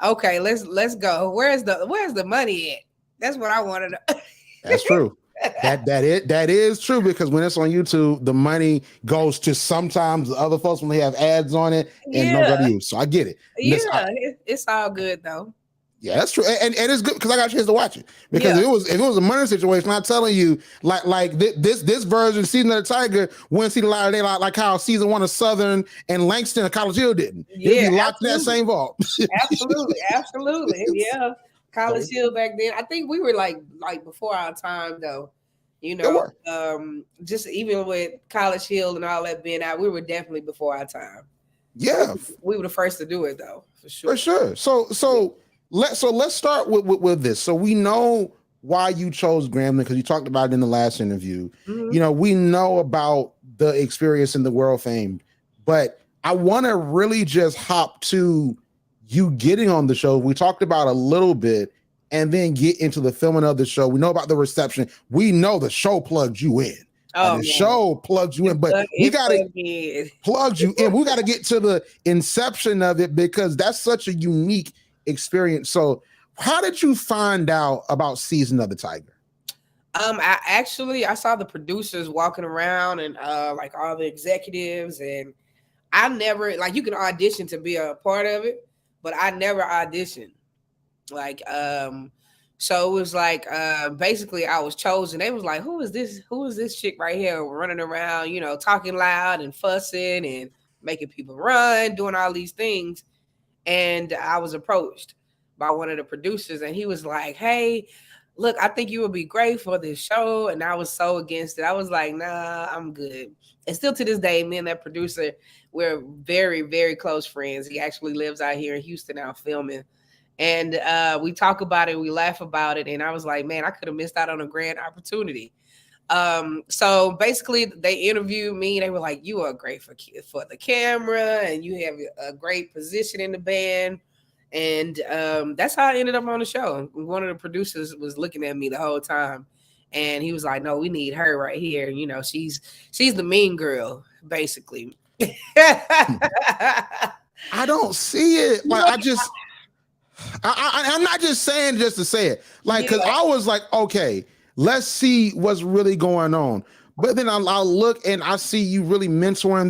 okay. Let's go. Where's the money at? That's what I want to know. That's true. That is true, because when it's on YouTube, the money goes to sometimes the other folks when they have ads on it and nobody use. So I get it. It's all good though. Yeah, that's true, and it's good because I got a chance to watch it. Because if it was a money situation, I'm telling you, like this version, Season of the Tiger, wouldn't see the light of daylight like how Season 1 of Southern and Langston and College Hill didn't. It'd be locked in that same vault. Absolutely. Yeah, College Hill back then. I think we were like before our time though. Just even with College Hill and all that being out, we were definitely before our time. Yeah, we were the first to do it though, for sure. For sure. So let's start with this. So we know why you chose Grambling, because you talked about it in the last interview. Mm-hmm. We know about the experience in the world fame, but I want to really just hop to you getting on the show. We talked about a little bit, and then get into the filming of the show. We know about the reception. We know the show plugged you in. Show plugged you in, but we got to plug you in. We got to get to the inception of it, because that's such a unique experience. So how did you find out about Season of the Tiger? I saw the producers walking around and like all the executives, and I never, like, you can audition to be a part of it, but I never auditioned. So it was like basically I was chosen. They was like, who is this chick right here running around, talking loud and fussing and making people run, doing all these things. And I was approached by one of the producers, and he was like, hey, look, I think you would be great for this show. And I was so against it. I was like, nah, I'm good. And still to this day, me and that producer, we're very, very close friends. He actually lives out here in Houston now filming. And we talk about it, we laugh about it. And I was like, man, I could have missed out on a grand opportunity. So basically they interviewed me. They were like, you are great for the camera, and you have a great position in the band. And that's how I ended up on the show. One of the producers was looking at me the whole time, and he was like, no, we need her right here. She's the mean girl, basically. I don't see it. Like, I'm not just saying just to say it. Like, because I was like, okay, let's see what's really going on. But then I'll look and I see you really mentoring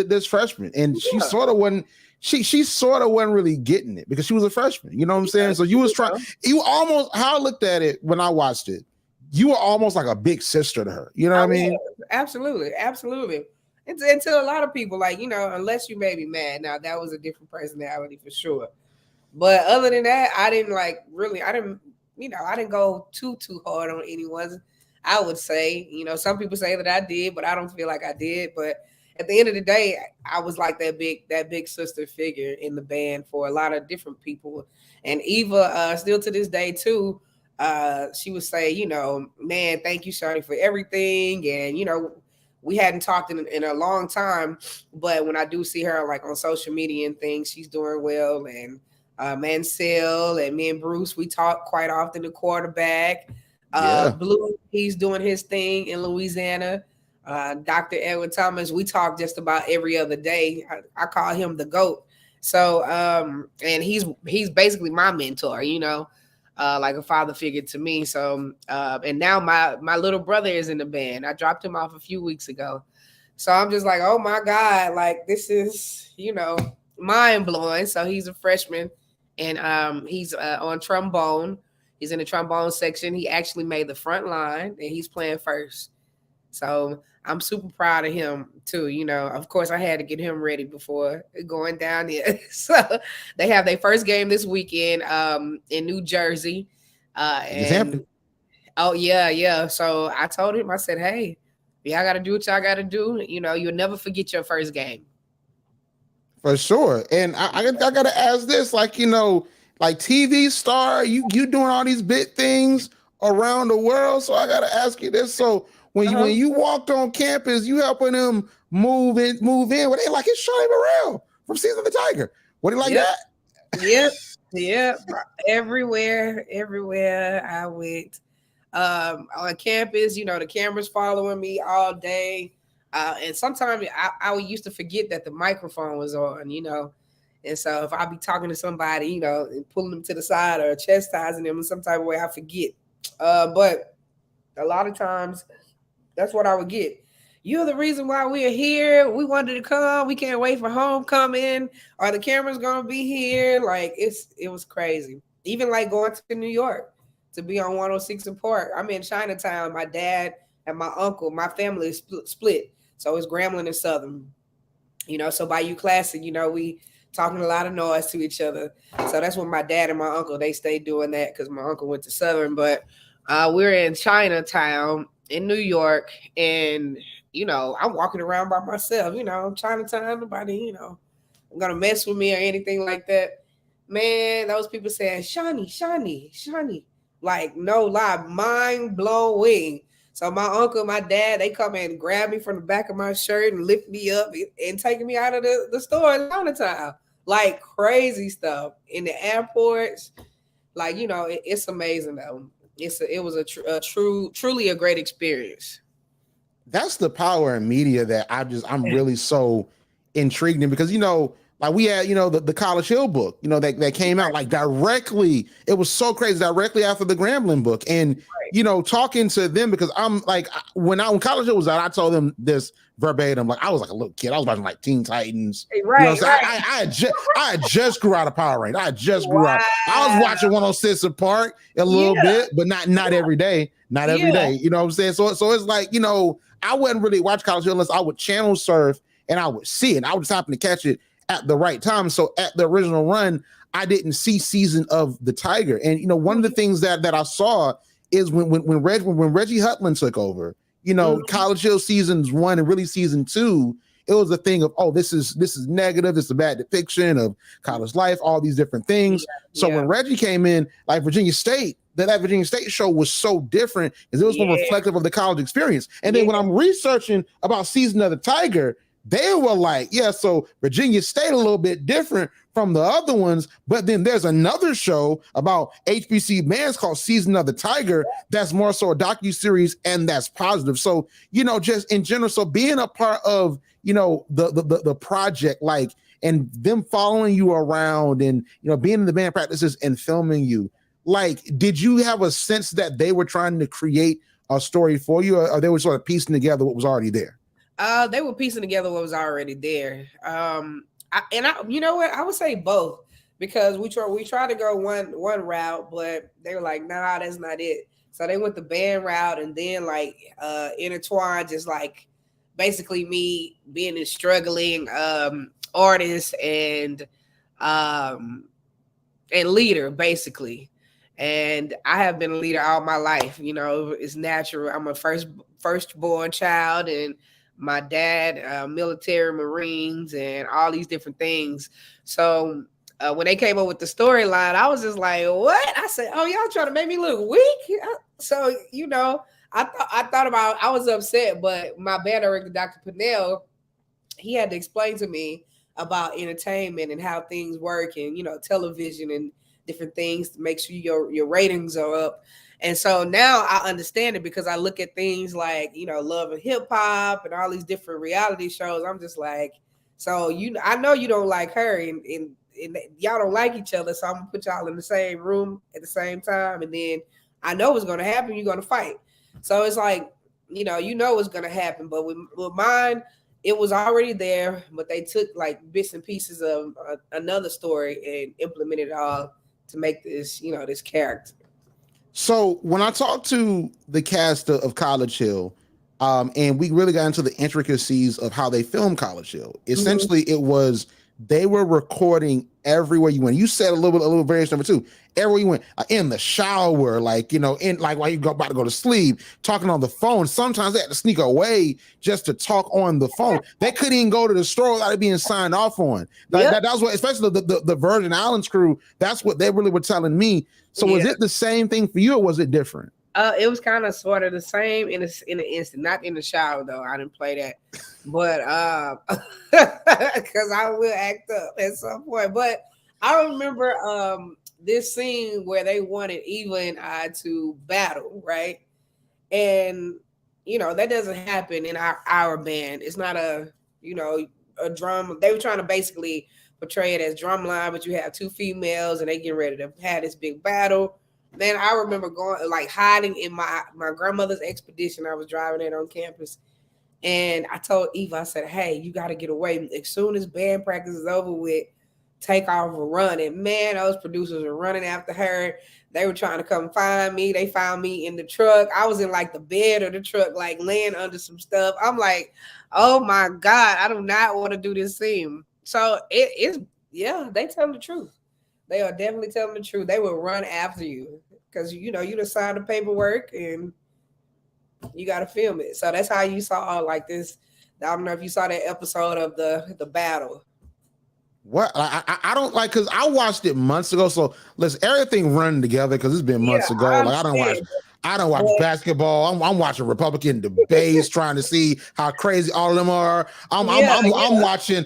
this freshman, and she sort of wasn't. She sort of wasn't really getting it because she was a freshman. You know what I'm saying? So you was trying. You almost, how I looked at it when I watched it, you were almost like a big sister to her. You know what I mean? Absolutely. And to a lot of people, like, you know, unless you made me mad. Now that was a different personality for sure. But other than that, I didn't I didn't go too hard on anyone. I would say, you know, some people say that I did, but I don't feel like I did. But at the end of the day, I was like that big sister figure in the band for a lot of different people. And Eva, still to this day too, she would say, you know, man, thank you, Shonnie, for everything. And you know, we hadn't talked in a long time, but when I do see her like on social media and things, she's doing well. And Mansell and me and Bruce, we talk quite often. The quarterback, Blue, he's doing his thing in Louisiana. Dr. Edwin Thomas, we talk just about every other day. I call him the GOAT. So, and he's basically my mentor, you know, like a father figure to me. So, and now my little brother is in the band. I dropped him off a few weeks ago. So I'm just like, oh my God, like this is, you know, mind blowing. So he's a freshman and he's on trombone. He's in the trombone section. He actually made the front line and he's playing first. So I'm super proud of him too. You know, of course I had to get him ready before going down there. So they have their first game this weekend in New Jersey. Oh yeah. So I told him, I said, hey, y'all got to do what y'all got to do. You know, you'll never forget your first game. For sure. And I got to ask this, like, you know, like TV star, you doing all these big things around the world. So I got to ask you this. So when you walked on campus, you helping them move in. Were they like, it's Shonnie Murrell from Season of the Tiger? Were they like that? Yep. Everywhere I went. On campus, you know, the cameras following me all day. And sometimes I used to forget that the microphone was on, you know. And so if I be talking to somebody, you know, and pulling them to the side or chastising them in some type of way, I forget. But a lot of times that's what I would get. You're the reason why we are here. We wanted to come. We can't wait for homecoming. Are the cameras gonna be here? Like it was crazy. Even like going to New York to be on 106 and Park. I'm in Chinatown. My dad and my uncle, my family is split. So it's Grambling and Southern. You know, so Bayou Classic, you know, we talking a lot of noise to each other. So that's when my dad and my uncle, they stayed doing that because my uncle went to Southern. But we're in Chinatown in New York, and you know, I'm walking around by myself, you know, Chinatown, nobody, you know, gonna mess with me or anything like that. Man, those people saying, Shonnie. Like, no lie, mind blowing. So my uncle, my dad, they come and grab me from the back of my shirt and lift me up and taking me out of the store in Chinatown. Like crazy stuff in the airports. Like, you know, it's amazing though. It was truly a great experience. That's the power in media that I'm really so intrigued in, because, you know, like we had, you know, the College Hill book, you know, that came out like directly. It was so crazy, directly after the Grambling book. And, you know, talking to them, because I'm like, when College Hill was out, I told them this verbatim. Like, I was like a little kid. I was watching like Teen Titans. Right. You know, I had just grew out of Power Rangers. I just grew out. I was watching 106 and Park a little bit, but not every day. Not every day. You know what I'm saying? So it's like, you know, I wouldn't really watch College Hill unless I would channel surf and I would see it. I would just happen to catch it at the right time. So at the original run, I didn't see Season of the Tiger. And, you know, one of the things that I saw is when Reggie Hutland took over, you know, College Hill seasons 1 and really season 2, it was a thing of, oh, this is negative. This is a bad depiction of college life, all these different things. So when Reggie came in, like Virginia State, that Virginia State show was so different because it was more reflective of the college experience. And then when I'm researching about Season of the Tiger, they were like, yeah, so Virginia State a little bit different from the other ones, but then there's another show about HBC bands called Season of the Tiger that's more so a docuseries, and that's positive. So, you know, just in general, so being a part of, you know, the project, like, and them following you around and, you know, being in the band practices and filming you, like, did you have a sense that they were trying to create a story for you, or they were sort of piecing together what was already there? They were piecing together what was already there. You know what? I would say both, because we tried to go one route, but they were like, nah, that's not it. So they went the band route and then like intertwined just like basically me being a struggling artist and leader, basically. And I have been a leader all my life. You know, it's natural. I'm a firstborn child, and my dad, military, Marines, and all these different things. So when they came up with the storyline, I was just like, "What?" I said, "Oh, y'all trying to make me look weak?" So you know, I thought about. I was upset, but my band director, Dr. Pinnell, he had to explain to me about entertainment and how things work, and you know, television and different things to make sure your ratings are up. And so now I understand it because I look at things like, you know, Love and Hip Hop and all these different reality shows. I'm just like, so I know you don't like her, and y'all don't like each other, so I'm gonna put y'all in the same room at the same time, and then I know what's gonna happen. You're gonna fight. So it's like, you know what's gonna happen. But with mine, it was already there, but they took like bits and pieces of another story and implemented it all to make this, this character. So when I talked to the cast of College Hill, and we really got into the intricacies of how they filmed College Hill, essentially it was they were recording everywhere you went. You said a little variation of it too. Everywhere you went, in the shower, in while you about to go to sleep, talking on the phone. Sometimes they had to sneak away just to talk on the phone. They couldn't even go to the store without it being signed off on. That was what, especially the Virgin Islands crew. That's what they really were telling me. So was it the same thing for you, or was it different? It was kind of sort of the same in an instant, not in the shower though. I didn't play that, but because I will act up at some point. But I remember this scene where they wanted Eva and I to battle, right? And that doesn't happen in our band. It's not a drum. They were trying to basically portray it as drumline, but you have two females and they get ready to have this big battle. Man, I remember going hiding in my grandmother's expedition. I was driving it on campus, and I told Eva, I said, "Hey, you got to get away as soon as band practice is over with. Take off and run." And man, those producers were running after her. They were trying to come find me. They found me in the truck. I was in the bed of the truck, laying under some stuff. I'm like, "Oh my God, I do not want to do this scene." So it's they tell the truth. They are definitely telling the truth. They will run after you because you just signed the paperwork and you got to film it. So that's how you saw this. I don't know if you saw that episode of the battle. What I don't because I watched it months ago. So let's everything run together because it's been months ago. I don't watch basketball. I'm watching Republican debates, trying to see how crazy all of them are. I'm watching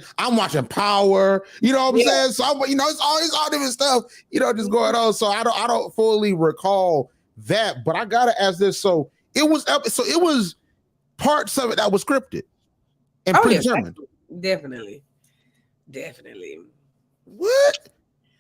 Power. You know what I'm saying? So it's all different stuff. Just going on. So I don't fully recall that, but I gotta ask this. So it was parts of it that was scripted and predetermined. Definitely. What?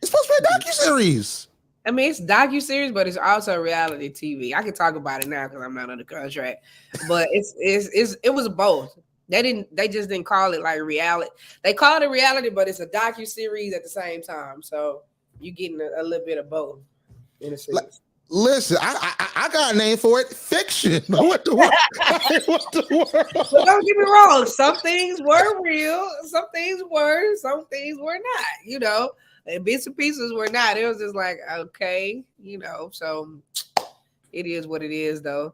It's supposed to be a docuseries. I mean, it's docuseries, but it's also reality TV. I can talk about it now because I'm not under contract. But it was both. They just didn't call it reality. They called it reality, but it's a docuseries at the same time. So you're getting a little bit of both in a sense. Listen, I got a name for it. Fiction. What the world? But don't get me wrong. Some things were real. Some things were. Some things were not. And bits and pieces were not. It was just okay, So it is what it is, though.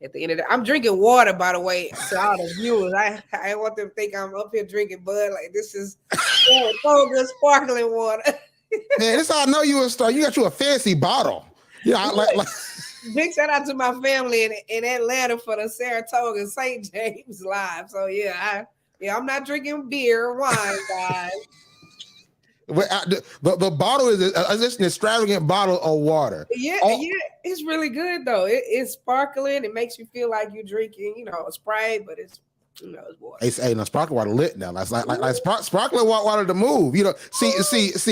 At the end of the day, I'm drinking water, by the way, to all the viewers. I want them to think I'm up here drinking Bud. This is so good sparkling water. Man, this how I know you a star. You got you a fancy bottle. Yeah, Big shout out to my family in Atlanta for the Saratoga St. James Live. So I'm not drinking beer or wine, guys. The bottle is just an extravagant bottle of water. Yeah, it's really good though. It's sparkling. It makes you feel like you're drinking, a Sprite, but it's it's water. Hey, now sparkling water lit now. That's like sparkling water to move. See,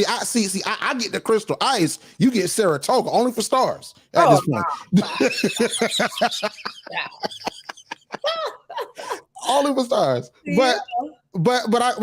I get the Crystal Ice. You get Saratoga only for stars at this point. Only for stars. But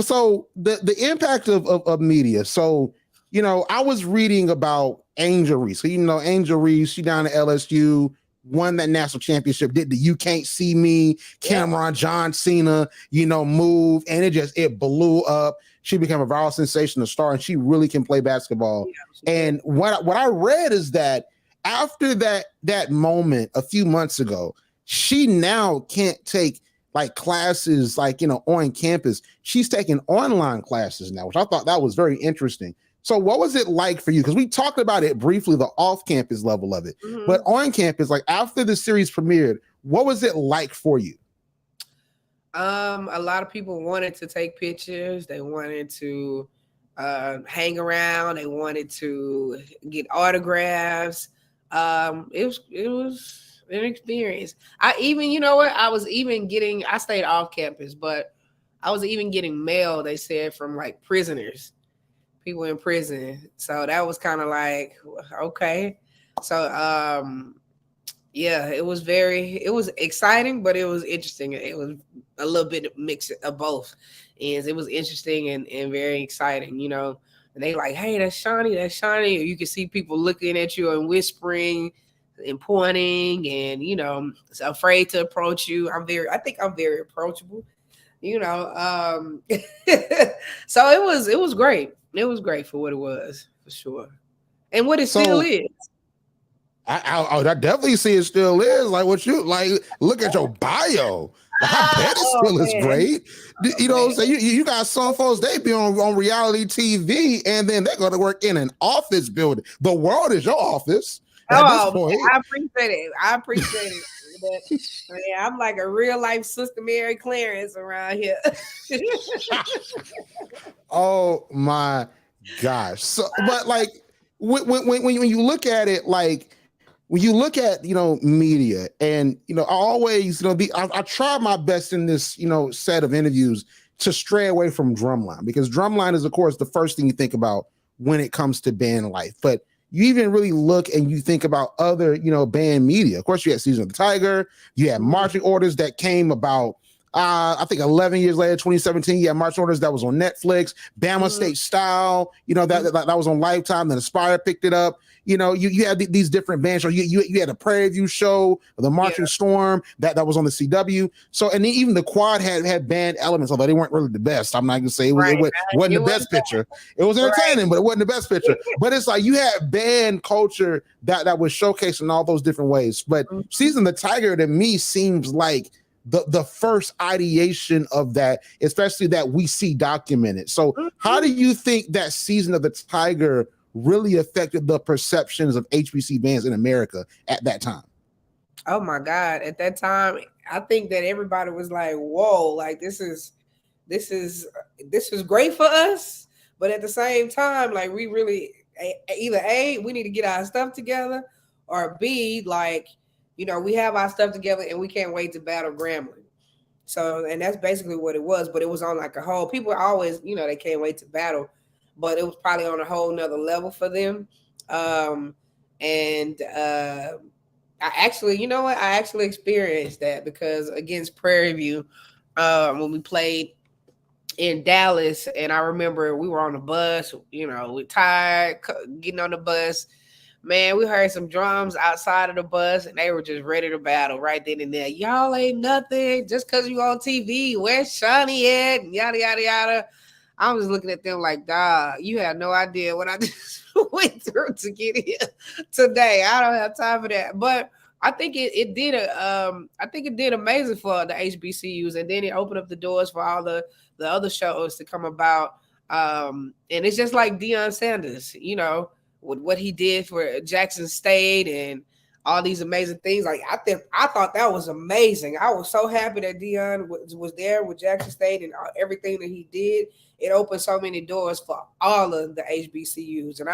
so the impact of media. So I was reading about Angel Reese. So Angel Reese, she down at LSU. won that national championship, did the "You Can't See Me" Cameron John Cena, move, and it blew up. She became a viral sensation, a star, and she really can play basketball. And what I read is that after that moment a few months ago, she now can't take like classes on campus. She's taking online classes now, which I thought that was very interesting. So what was it like for you? Because we talked about it briefly, the off-campus level of it, but on campus, like after the series premiered, what was it like for you? A lot of people wanted to take pictures. They wanted to hang around. They wanted to get autographs. It was an experience. I stayed off campus, but I was even getting mail, they said, from like prisoners, people in prison. So that was kind of like, okay. So, it was exciting, but it was interesting. It was a little bit mix of both. And it was interesting and very exciting, And they like, hey, that's Shonnie. You can see people looking at you and whispering and pointing and, afraid to approach you. I think I'm very approachable, So it was great. It was great for what it was, for sure. And what it still is. I definitely see it still is. Like what you like, look at your bio. I bet it still is great. So you got some folks, they be on reality TV and then they're going to work in an office building. The world is your office at this point. I appreciate it. But, I'm like a real life Sister Mary Clarence around here. Oh my gosh. So, but like when you look at it, like when you look at, media and, I always, I try my best in this, set of interviews to stray away from drumline, because drumline is, of course, the first thing you think about when it comes to band life. But you even really look and you think about other, band media. Of course, you had Season of the Tiger. You had marching orders that came about, I think 11 years later, 2017, you had marching orders that was on Netflix. Bama State Style, that was on Lifetime. Then Aspire picked it up. You had these different bands. You had a Prairie View show, the Marching Storm that was on the CW. So, and then even the Quad had band elements, although they weren't really the best. I'm not gonna say it wasn't the best picture. It was entertaining, but it wasn't the best picture. But it's like you had band culture that was showcased in all those different ways. But Season of the Tiger to me seems like the first ideation of that, especially that we see documented. So how do you think that Season of the Tiger really affected the perceptions of HBC bands in America at that time? Oh my God. At that time, I think that everybody was like, whoa, like this is great for us. But at the same time, like we really either A, we need to get our stuff together, or B, like, we have our stuff together and we can't wait to battle Grambling. So, and that's basically what it was, but it was on like a whole, people always, they can't wait to battle, but it was probably on a whole nother level for them. I actually experienced that because against Prairie View, when we played in Dallas, and I remember we were on the bus, we're tired, getting on the bus. Man, we heard some drums outside of the bus and they were just ready to battle right then and there. Y'all ain't nothing just because you on TV. Where's Shonnie at? And yada, yada, yada. I was looking at them like, dog, you have no idea what I just went through to get here today. I don't have time for that. But I think it did amazing for the HBCUs, and then it opened up the doors for all the other shows to come about. And it's just like Deion Sanders, with what he did for Jackson State and all these amazing things. Like I thought that was amazing. I was so happy that Deion was there with Jackson State and everything that he did. It opened so many doors for all of the HBCUs, and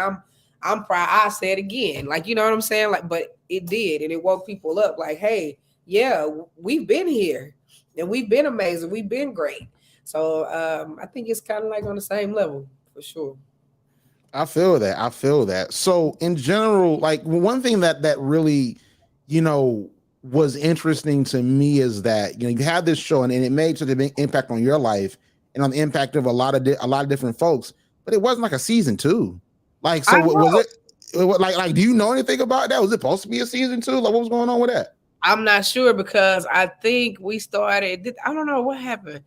I'm proud. I say it again, like, you know what I'm saying? Like, but it did, and it woke people up. Like, hey, yeah, we've been here, and we've been amazing. We've been great. So I think it's kind of like on the same level for sure. I feel that. So in general, like one thing that really, was interesting to me is that, you had this show and it made such a big impact on your life and on the impact of a lot of different folks, but it wasn't like a season 2. Like, so was it? Like, do you know anything about that? Was it supposed to be a season 2? Like, what was going on with that? I'm not sure because I think we started. I don't know what happened.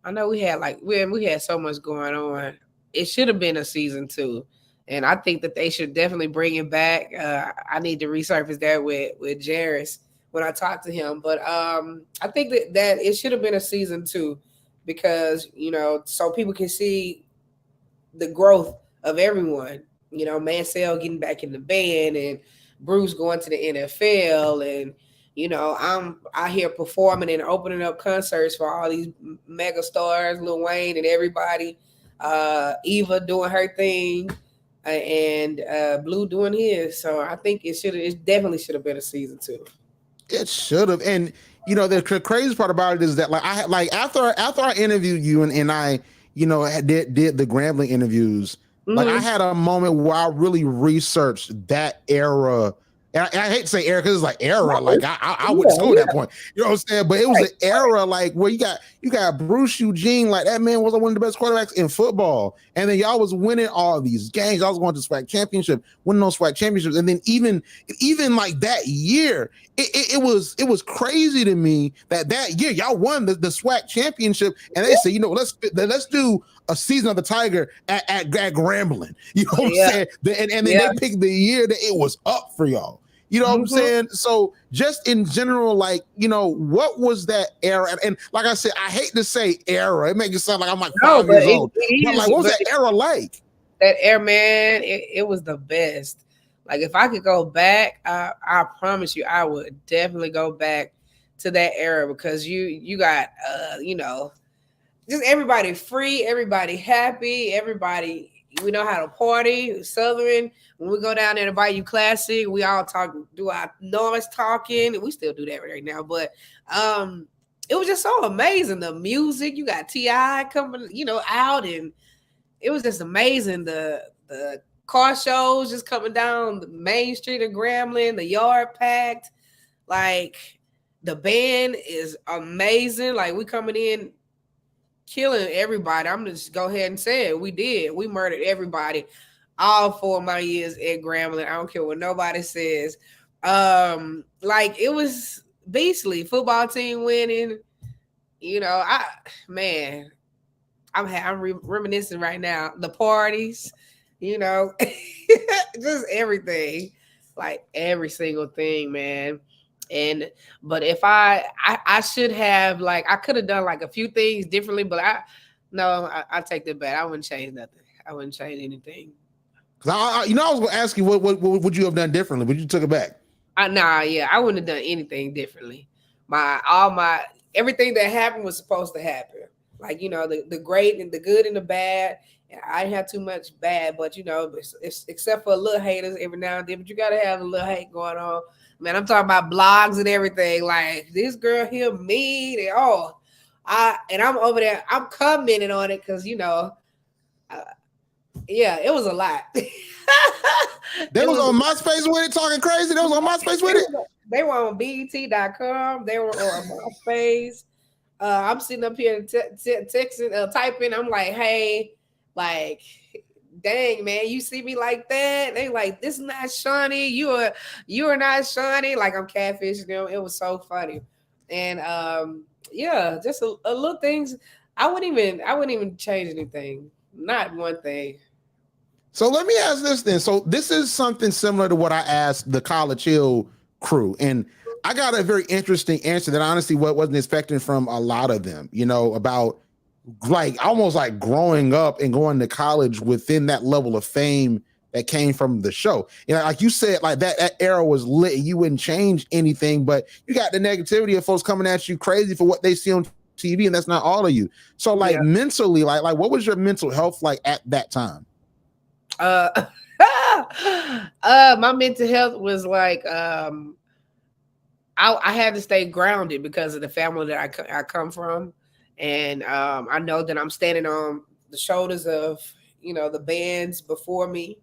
I know we had we had so much going on. It should have been a season 2, and I think that they should definitely bring it back. I need to resurface that with Jarris when I talk to him. But I think that it should have been a season 2 because so people can see the growth of everyone. Mansell getting back in the band and Bruce going to the NFL, and I'm out here performing and opening up concerts for all these mega stars, Lil Wayne and everybody. Eva doing her thing, and Blue doing his. So I think it definitely should have been a season 2. It should have. And the crazy part about it is that after I interviewed you and I did the Grambling interviews, like I had a moment where I really researched that era. And I hate to say era because it's like era. Like I went to school at that point. You know what I'm saying? But it was an era like where you got Bruce Eugene, like that man was one of the best quarterbacks in football. And then y'all was winning all these games. I was going to SWAC championship, winning those SWAC championships. And then even like that year, it was crazy to me that year y'all won the SWAC championship. And they said, let's do a season of the Tiger at Grambling. You know what I'm saying? And then they picked the year that it was up for y'all. You know what I'm saying? So just in general, like, what was that era? And like I said, I hate to say era. It makes it sound like I'm like 5 years old. But like, what was that era like? That era, man, it was the best. Like, if I could go back, I promise you, I would definitely go back to that era because you got, just everybody free, everybody happy, everybody, we know how to party. Southern, when we go down there to Bayou Classic, we all do our noise talking. We still do that right now, but it was just so amazing. The music, you got T.I. coming, out, and it was just amazing. The car shows just coming down the main street of Grambling, the yard packed. Like, the band is amazing. Like, we coming in killing everybody. I'm just go ahead and say it. We did. We murdered everybody. All 4 of my years at Grambling. I don't care what nobody says. Like, it was beastly. Football team winning. I'm reminiscing right now. The parties, just everything. Like, every single thing, man. But if I should have, like, I could have done like a few things differently, but I take that back. I wouldn't change nothing. I wouldn't change anything. I was going to ask you what would you have done differently, but you took it back. I wouldn't have done anything differently. Everything that happened was supposed to happen. Like, the great and the good and the bad. And I didn't have too much bad, but it's except for a little haters every now and then. But you got to have a little hate going on. Man, I'm talking about blogs and everything. Like, this girl here mean and I'm over there. I'm commenting on it because it was a lot. They was on MySpace with it, talking crazy. They was on MySpace with it. They were on BET.com. They were on MySpace. I'm sitting up here texting, typing. I'm like, hey, like, dang, man, you see me like that? They like, this is not Shonnie. You are not Shonnie. Like, I'm catfishing them. It was so funny. And just a little things. I wouldn't even change anything. Not one thing. So let me ask this then. So this is something similar to what I asked the College Hill crew. And I got a very interesting answer that honestly wasn't expecting from a lot of them, about like almost like growing up and going to college within that level of fame that came from the show. Like you said, like that era was lit. You wouldn't change anything, but you got the negativity of folks coming at you crazy for what they see on TV, and that's not all of you. So like mentally, like what was your mental health like at that time? My mental health was like I had to stay grounded because of the family that I come from. And I know that I'm standing on the shoulders of, the bands before me.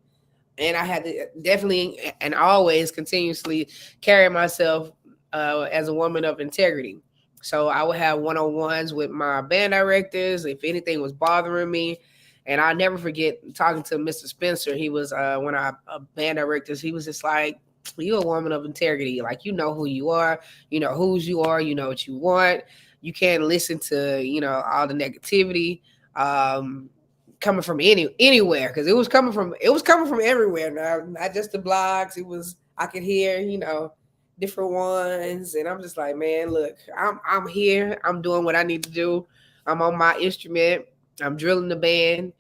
And I had to definitely and always continuously carry myself as a woman of integrity. So I would have one-on-ones with my band directors if anything was bothering me. And I'll never forget talking to Mr. Spencer. He was one of our band directors. He was just like, you're a woman of integrity. Like, you know who you are, you know whose you are, you know what you want. You can't listen to, all the negativity coming from anywhere, because it was coming from everywhere now, not just the blogs. I could hear, different ones. And I'm just like, man, look, I'm here. I'm doing what I need to do. I'm on my instrument. I'm drilling the band.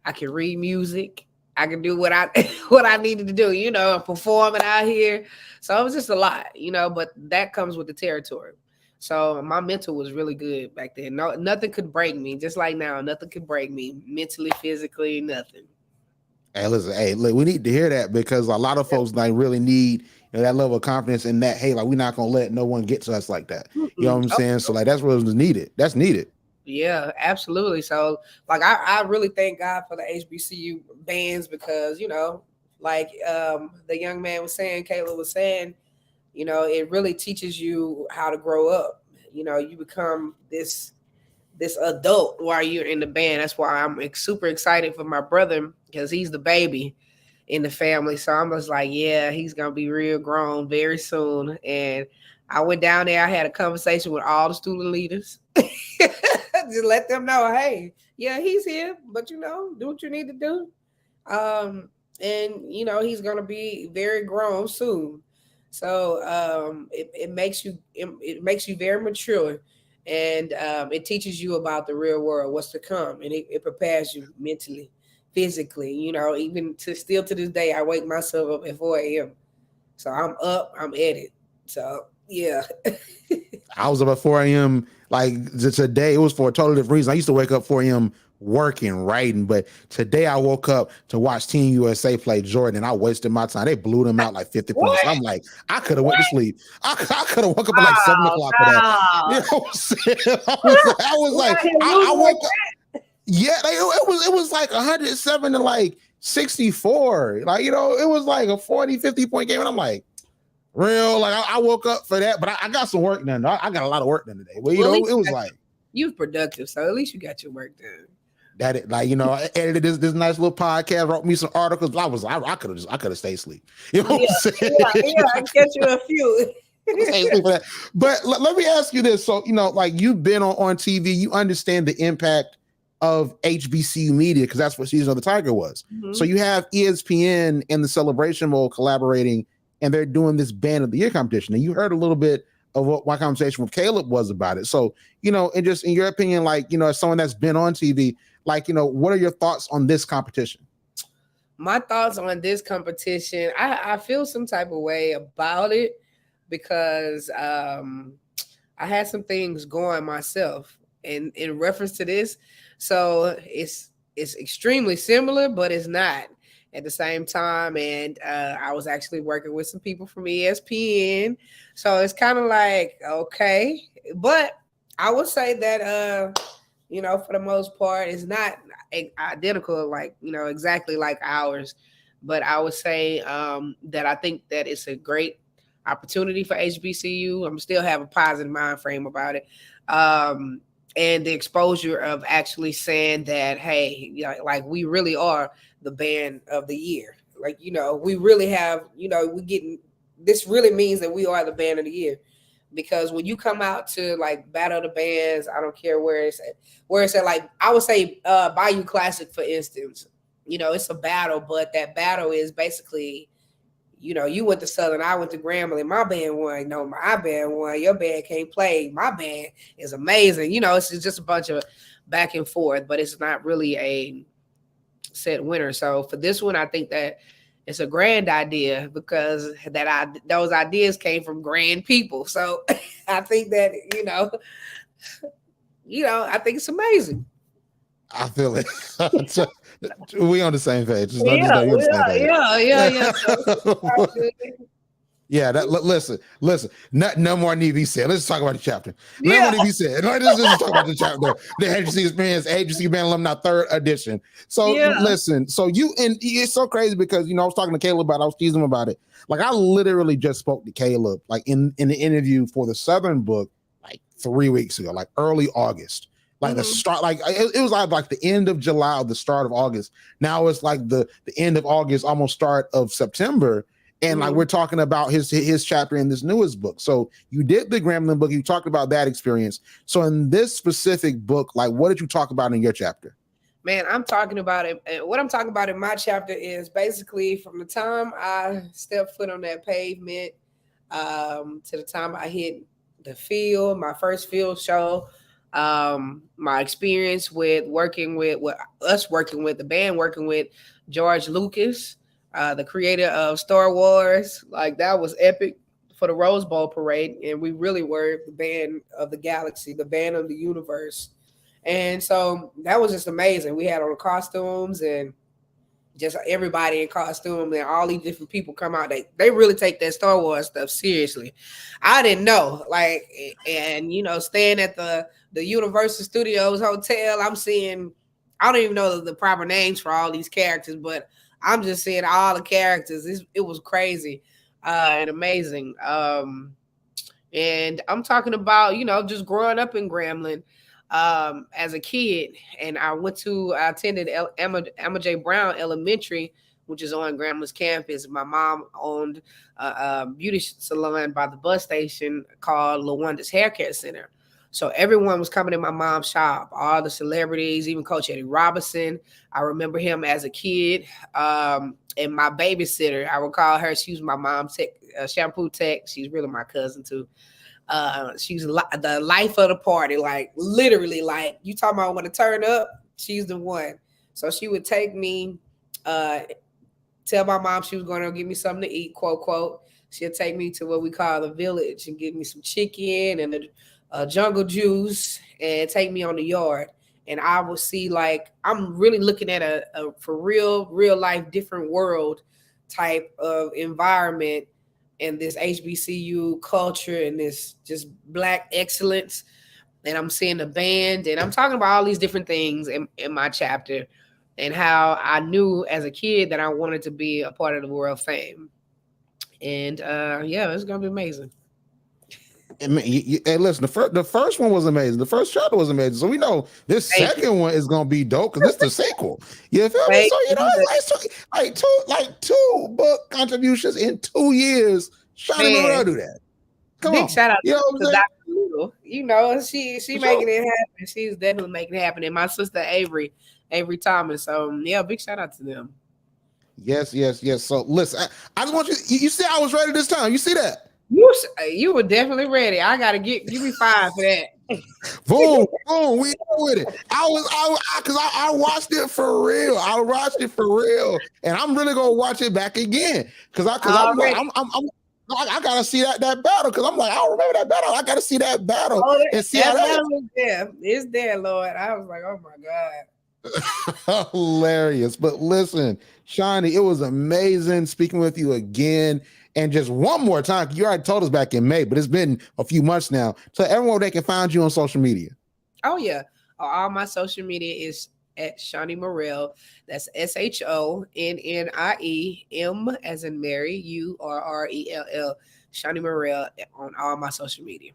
I can read music. I can do what I needed to do, I'm performing out here. So it was just a lot, but that comes with the territory. So my mental was really good back then. No, nothing could break me. Just like now, nothing could break me mentally, physically, nothing. Hey, listen, look, we need to hear that, because a lot of folks like really need that level of confidence in that. Hey, like, we're not gonna let no one get to us like that. You know what I'm saying? So like, that's what was needed. That's needed. Yeah, absolutely. So like, I really thank God for the HBCU bands, because like the young man was saying, Caleb was saying, it really teaches you how to grow up. You become this adult while you're in the band. That's why I'm super excited for my brother, because he's the baby in the family. So I'm just like, yeah, he's gonna be real grown very soon. And I went down there. I had a conversation with all the student leaders. Just let them know, hey, yeah, he's here, but do what you need to do. And he's gonna be very grown soon. So it makes you very mature, and it teaches you about the real world, what's to come, and it prepares you mentally, physically. Even still to this day, I wake myself up at 4 a.m. So I'm up, I'm at it. So yeah. I was up at 4 a.m. Like today, it was for a totally different reason. I used to wake up 4 a.m. working, writing, but today I woke up to watch Team USA play Jordan, and I wasted my time. They blew them out like 50 points. I'm like, I could have went to sleep. I could have woke up at like 7 o'clock for that. You know what I'm saying? I was like, I woke up. Yeah, it was like 107 to like 64. Like, it was like a 40, 50 point game. And I'm like, real, like, I woke up for that, but I got some work done. I got a lot of work done today. Well, it was like, you was productive, so at least you got your work done. That it, like, I edited this nice little podcast, wrote me some articles. I could have stayed asleep. You know what I'm saying? Yeah, I get you a few. But let me ask you this. So, like, you've been on TV, you understand the impact of HBCU media, because that's what Season of the Tiger was. Mm-hmm. So you have ESPN and the Celebration Bowl collaborating, and they're doing this Band of the Year competition. And you heard a little bit of what my conversation with Caleb was about it. So, and just in your opinion, like, as someone that's been on TV, like, what are your thoughts on this competition? My thoughts on this competition, I feel some type of way about it, because I had some things going myself in reference to this. So it's extremely similar, but it's not at the same time. And I was actually working with some people from ESPN. So it's kind of like, okay. But I would say that, for the most part, it's not identical, like, exactly like ours. But I would say that I think that it's a great opportunity for HBCU. I'm still have a positive mind frame about it. And the exposure of actually saying that, hey, like, we really are the Band of the Year. Like, we really have, this really means that we are the Band of the Year. Because when you come out to like Battle of the Bands, I don't care where it's at, like, I would say Bayou Classic, for instance, it's a battle, but that battle is basically, you went to Southern, I went to Grambling, my band won, my band won, your band can't play, my band is amazing. It's just a bunch of back and forth, but it's not really a set winner. So for this one, I think that it's a grand idea, because those ideas came from grand people. So I think that, I think it's amazing. I feel it. We on the same page. Yeah. Listen. No more need to be said. Let's talk about the chapter. No more need to be said. Let's talk about the chapter. The HBCU Experience, HBCU Band Alumni 3rd edition. So listen. So it's so crazy, because I was talking to Caleb about it. I was teasing him about it. Like, I literally just spoke to Caleb, like, in the interview for the Southern book, like 3 weeks ago, like early August. like the start, like it was like the end of July or the start of August. Now it's like the end of August, almost start of September. And like we're talking about his chapter in this newest book. So you did the Grambling book. You talked about that experience. So in this specific book, like what did you talk about in your chapter? Man, I'm talking about it. And what I'm talking about in my chapter is basically from the time I stepped foot on that pavement to the time I hit the field, my first field show, my experience with working with the band, working with George Lucas, the creator of Star Wars. Like that was epic for the Rose Bowl parade. And we really were the band of the galaxy, the band of the universe. And so that was just amazing. We had all the costumes and just everybody in costume, and all these different people come out. They really take that Star Wars stuff seriously. I didn't know, like, and staying at the Universal Studios Hotel, I'm seeing, I don't even know the proper names for all these characters, but I'm just seeing all the characters. It was crazy and amazing. And I'm talking about, just growing up in Grambling as a kid, and I attended Emma J. Brown Elementary, which is on Grambling's campus. My mom owned a beauty salon by the bus station called LaWanda's Haircare Center. So everyone was coming in my mom's shop, all the celebrities, even Coach Eddie Robinson. I remember him as a kid. And my babysitter, I would call her, she was my mom's shampoo tech. She's really my cousin too. She's the life of the party, like literally, like you talking about when to turn up, she's the one. So she would take me, tell my mom she was going to give me something to eat, quote, quote. She'll take me to what we call the village and give me some chicken and a jungle juice and take me on the yard. And I will see, like, I'm really looking at a for real life, different world type of environment and this HBCU culture and this just Black excellence. And I'm seeing the band, and I'm talking about all these different things in my chapter and how I knew as a kid that I wanted to be a part of the world fame. And it's going to be amazing. And listen, the first one was amazing. The first chapter was amazing. So we know this second one is gonna be dope because it's the sequel. You feel me? So it's like two book contributions in 2 years. Shonnie Murrell do that. Come on. Shout out to Dr. Little. She making it happen. She's definitely making it happen. And my sister Avery Thomas. So big shout out to them. Yes. So listen, I just want you see I was ready this time. You see that? You were definitely ready. I gotta give me 5 for that. Boom, we know with it. I watched it for real. I watched it for real, and I'm really gonna watch it back again because I gotta see that battle because I'm like I don't remember that battle. I gotta see that battle and see how that battle is there. It's there, Lord. I was like, oh my God. Hilarious. But listen, Shonnie, it was amazing speaking with you again. And just one more time, you already told us back in May, but it's been a few months now. So everyone, they can find you on social media. Oh, yeah. All my social media is at Shonnie Murrell. That's SHONNIE M as in Mary, URRELL. Shonnie Murrell on all my social media.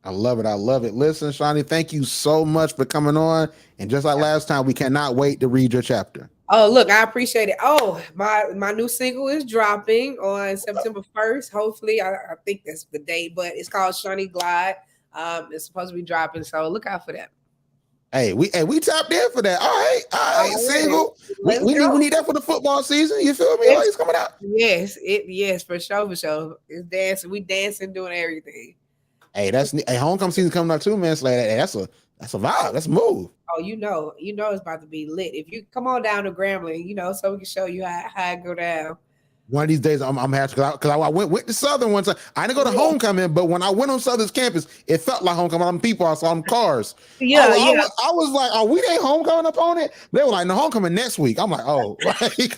I love it. Listen, Shonnie, thank you so much for coming on. And just like last time, we cannot wait to read your chapter. Oh, look, I appreciate it. Oh, my new single is dropping on September 1st. Hopefully, I think that's the date, but it's called Shonnie Glide. It's supposed to be dropping, so look out for that. Hey, we tapped in for that. All right, single. We need that for the football season. You feel me? Oh, he's coming out. Yes, for sure. It's dancing. We dancing, doing everything. Hey, homecoming season coming up too, man. So that's a vibe. That's a move. Oh, you know it's about to be lit. If you come on down to Grambling, so we can show you how it go down. One of these days, I'm happy because I went to Southern one time. I didn't go to homecoming, but when I went on Southern's campus, it felt like homecoming. All them people, I saw them cars. I was like, "Oh, we ain't homecoming opponent." They were like, "No, homecoming next week." I'm like, "Oh, like,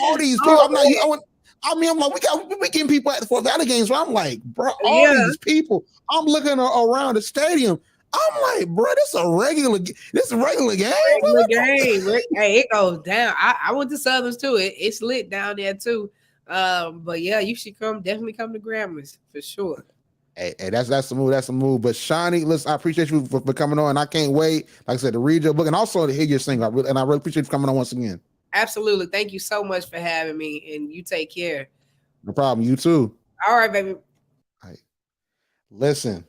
all these people." I'm like, we getting people at the Fort Valley games. So I'm like, bro, all these people. I'm looking around the stadium. I'm like, bro, this is a regular game. Hey, it goes down. I went to Southern's too. It's lit down there too. But yeah, you should definitely come to Grambling for sure. Hey, that's the move. That's the move. But Shonnie, listen, I appreciate you for coming on. I can't wait, like I said, to read your book and also to hear your single. I really appreciate you coming on once again. Absolutely. Thank you so much for having me, and you take care. No problem. You too. All right, baby. All right. Listen,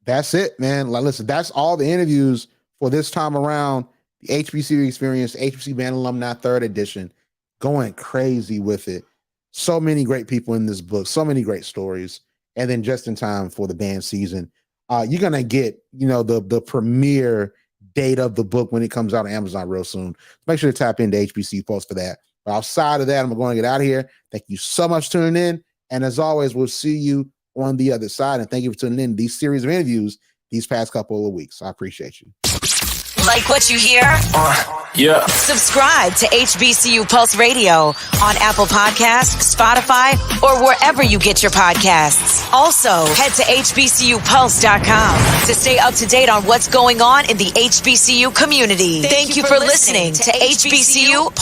that's it, man. Like, listen, that's all the interviews for this time around. The HBCU Experience, HBC Band Alumni 3rd edition, going crazy with it. So many great people in this book, so many great stories. And then just in time for the band season, you're going to get, the premiere date of the book when it comes out on Amazon real soon. Make sure to tap into HBCU Pulse for that. But outside of that, I'm going to get out of here. Thank you so much for tuning in. And as always, we'll see you on the other side. And thank you for tuning in to these series of interviews these past couple of weeks. I appreciate you. Like what you hear? Yeah. Subscribe to HBCU Pulse Radio on Apple Podcasts, Spotify, or wherever you get your podcasts. Also, head to hbcupulse.com to stay up to date on what's going on in the HBCU community. Thank you for listening to HBCU Pulse.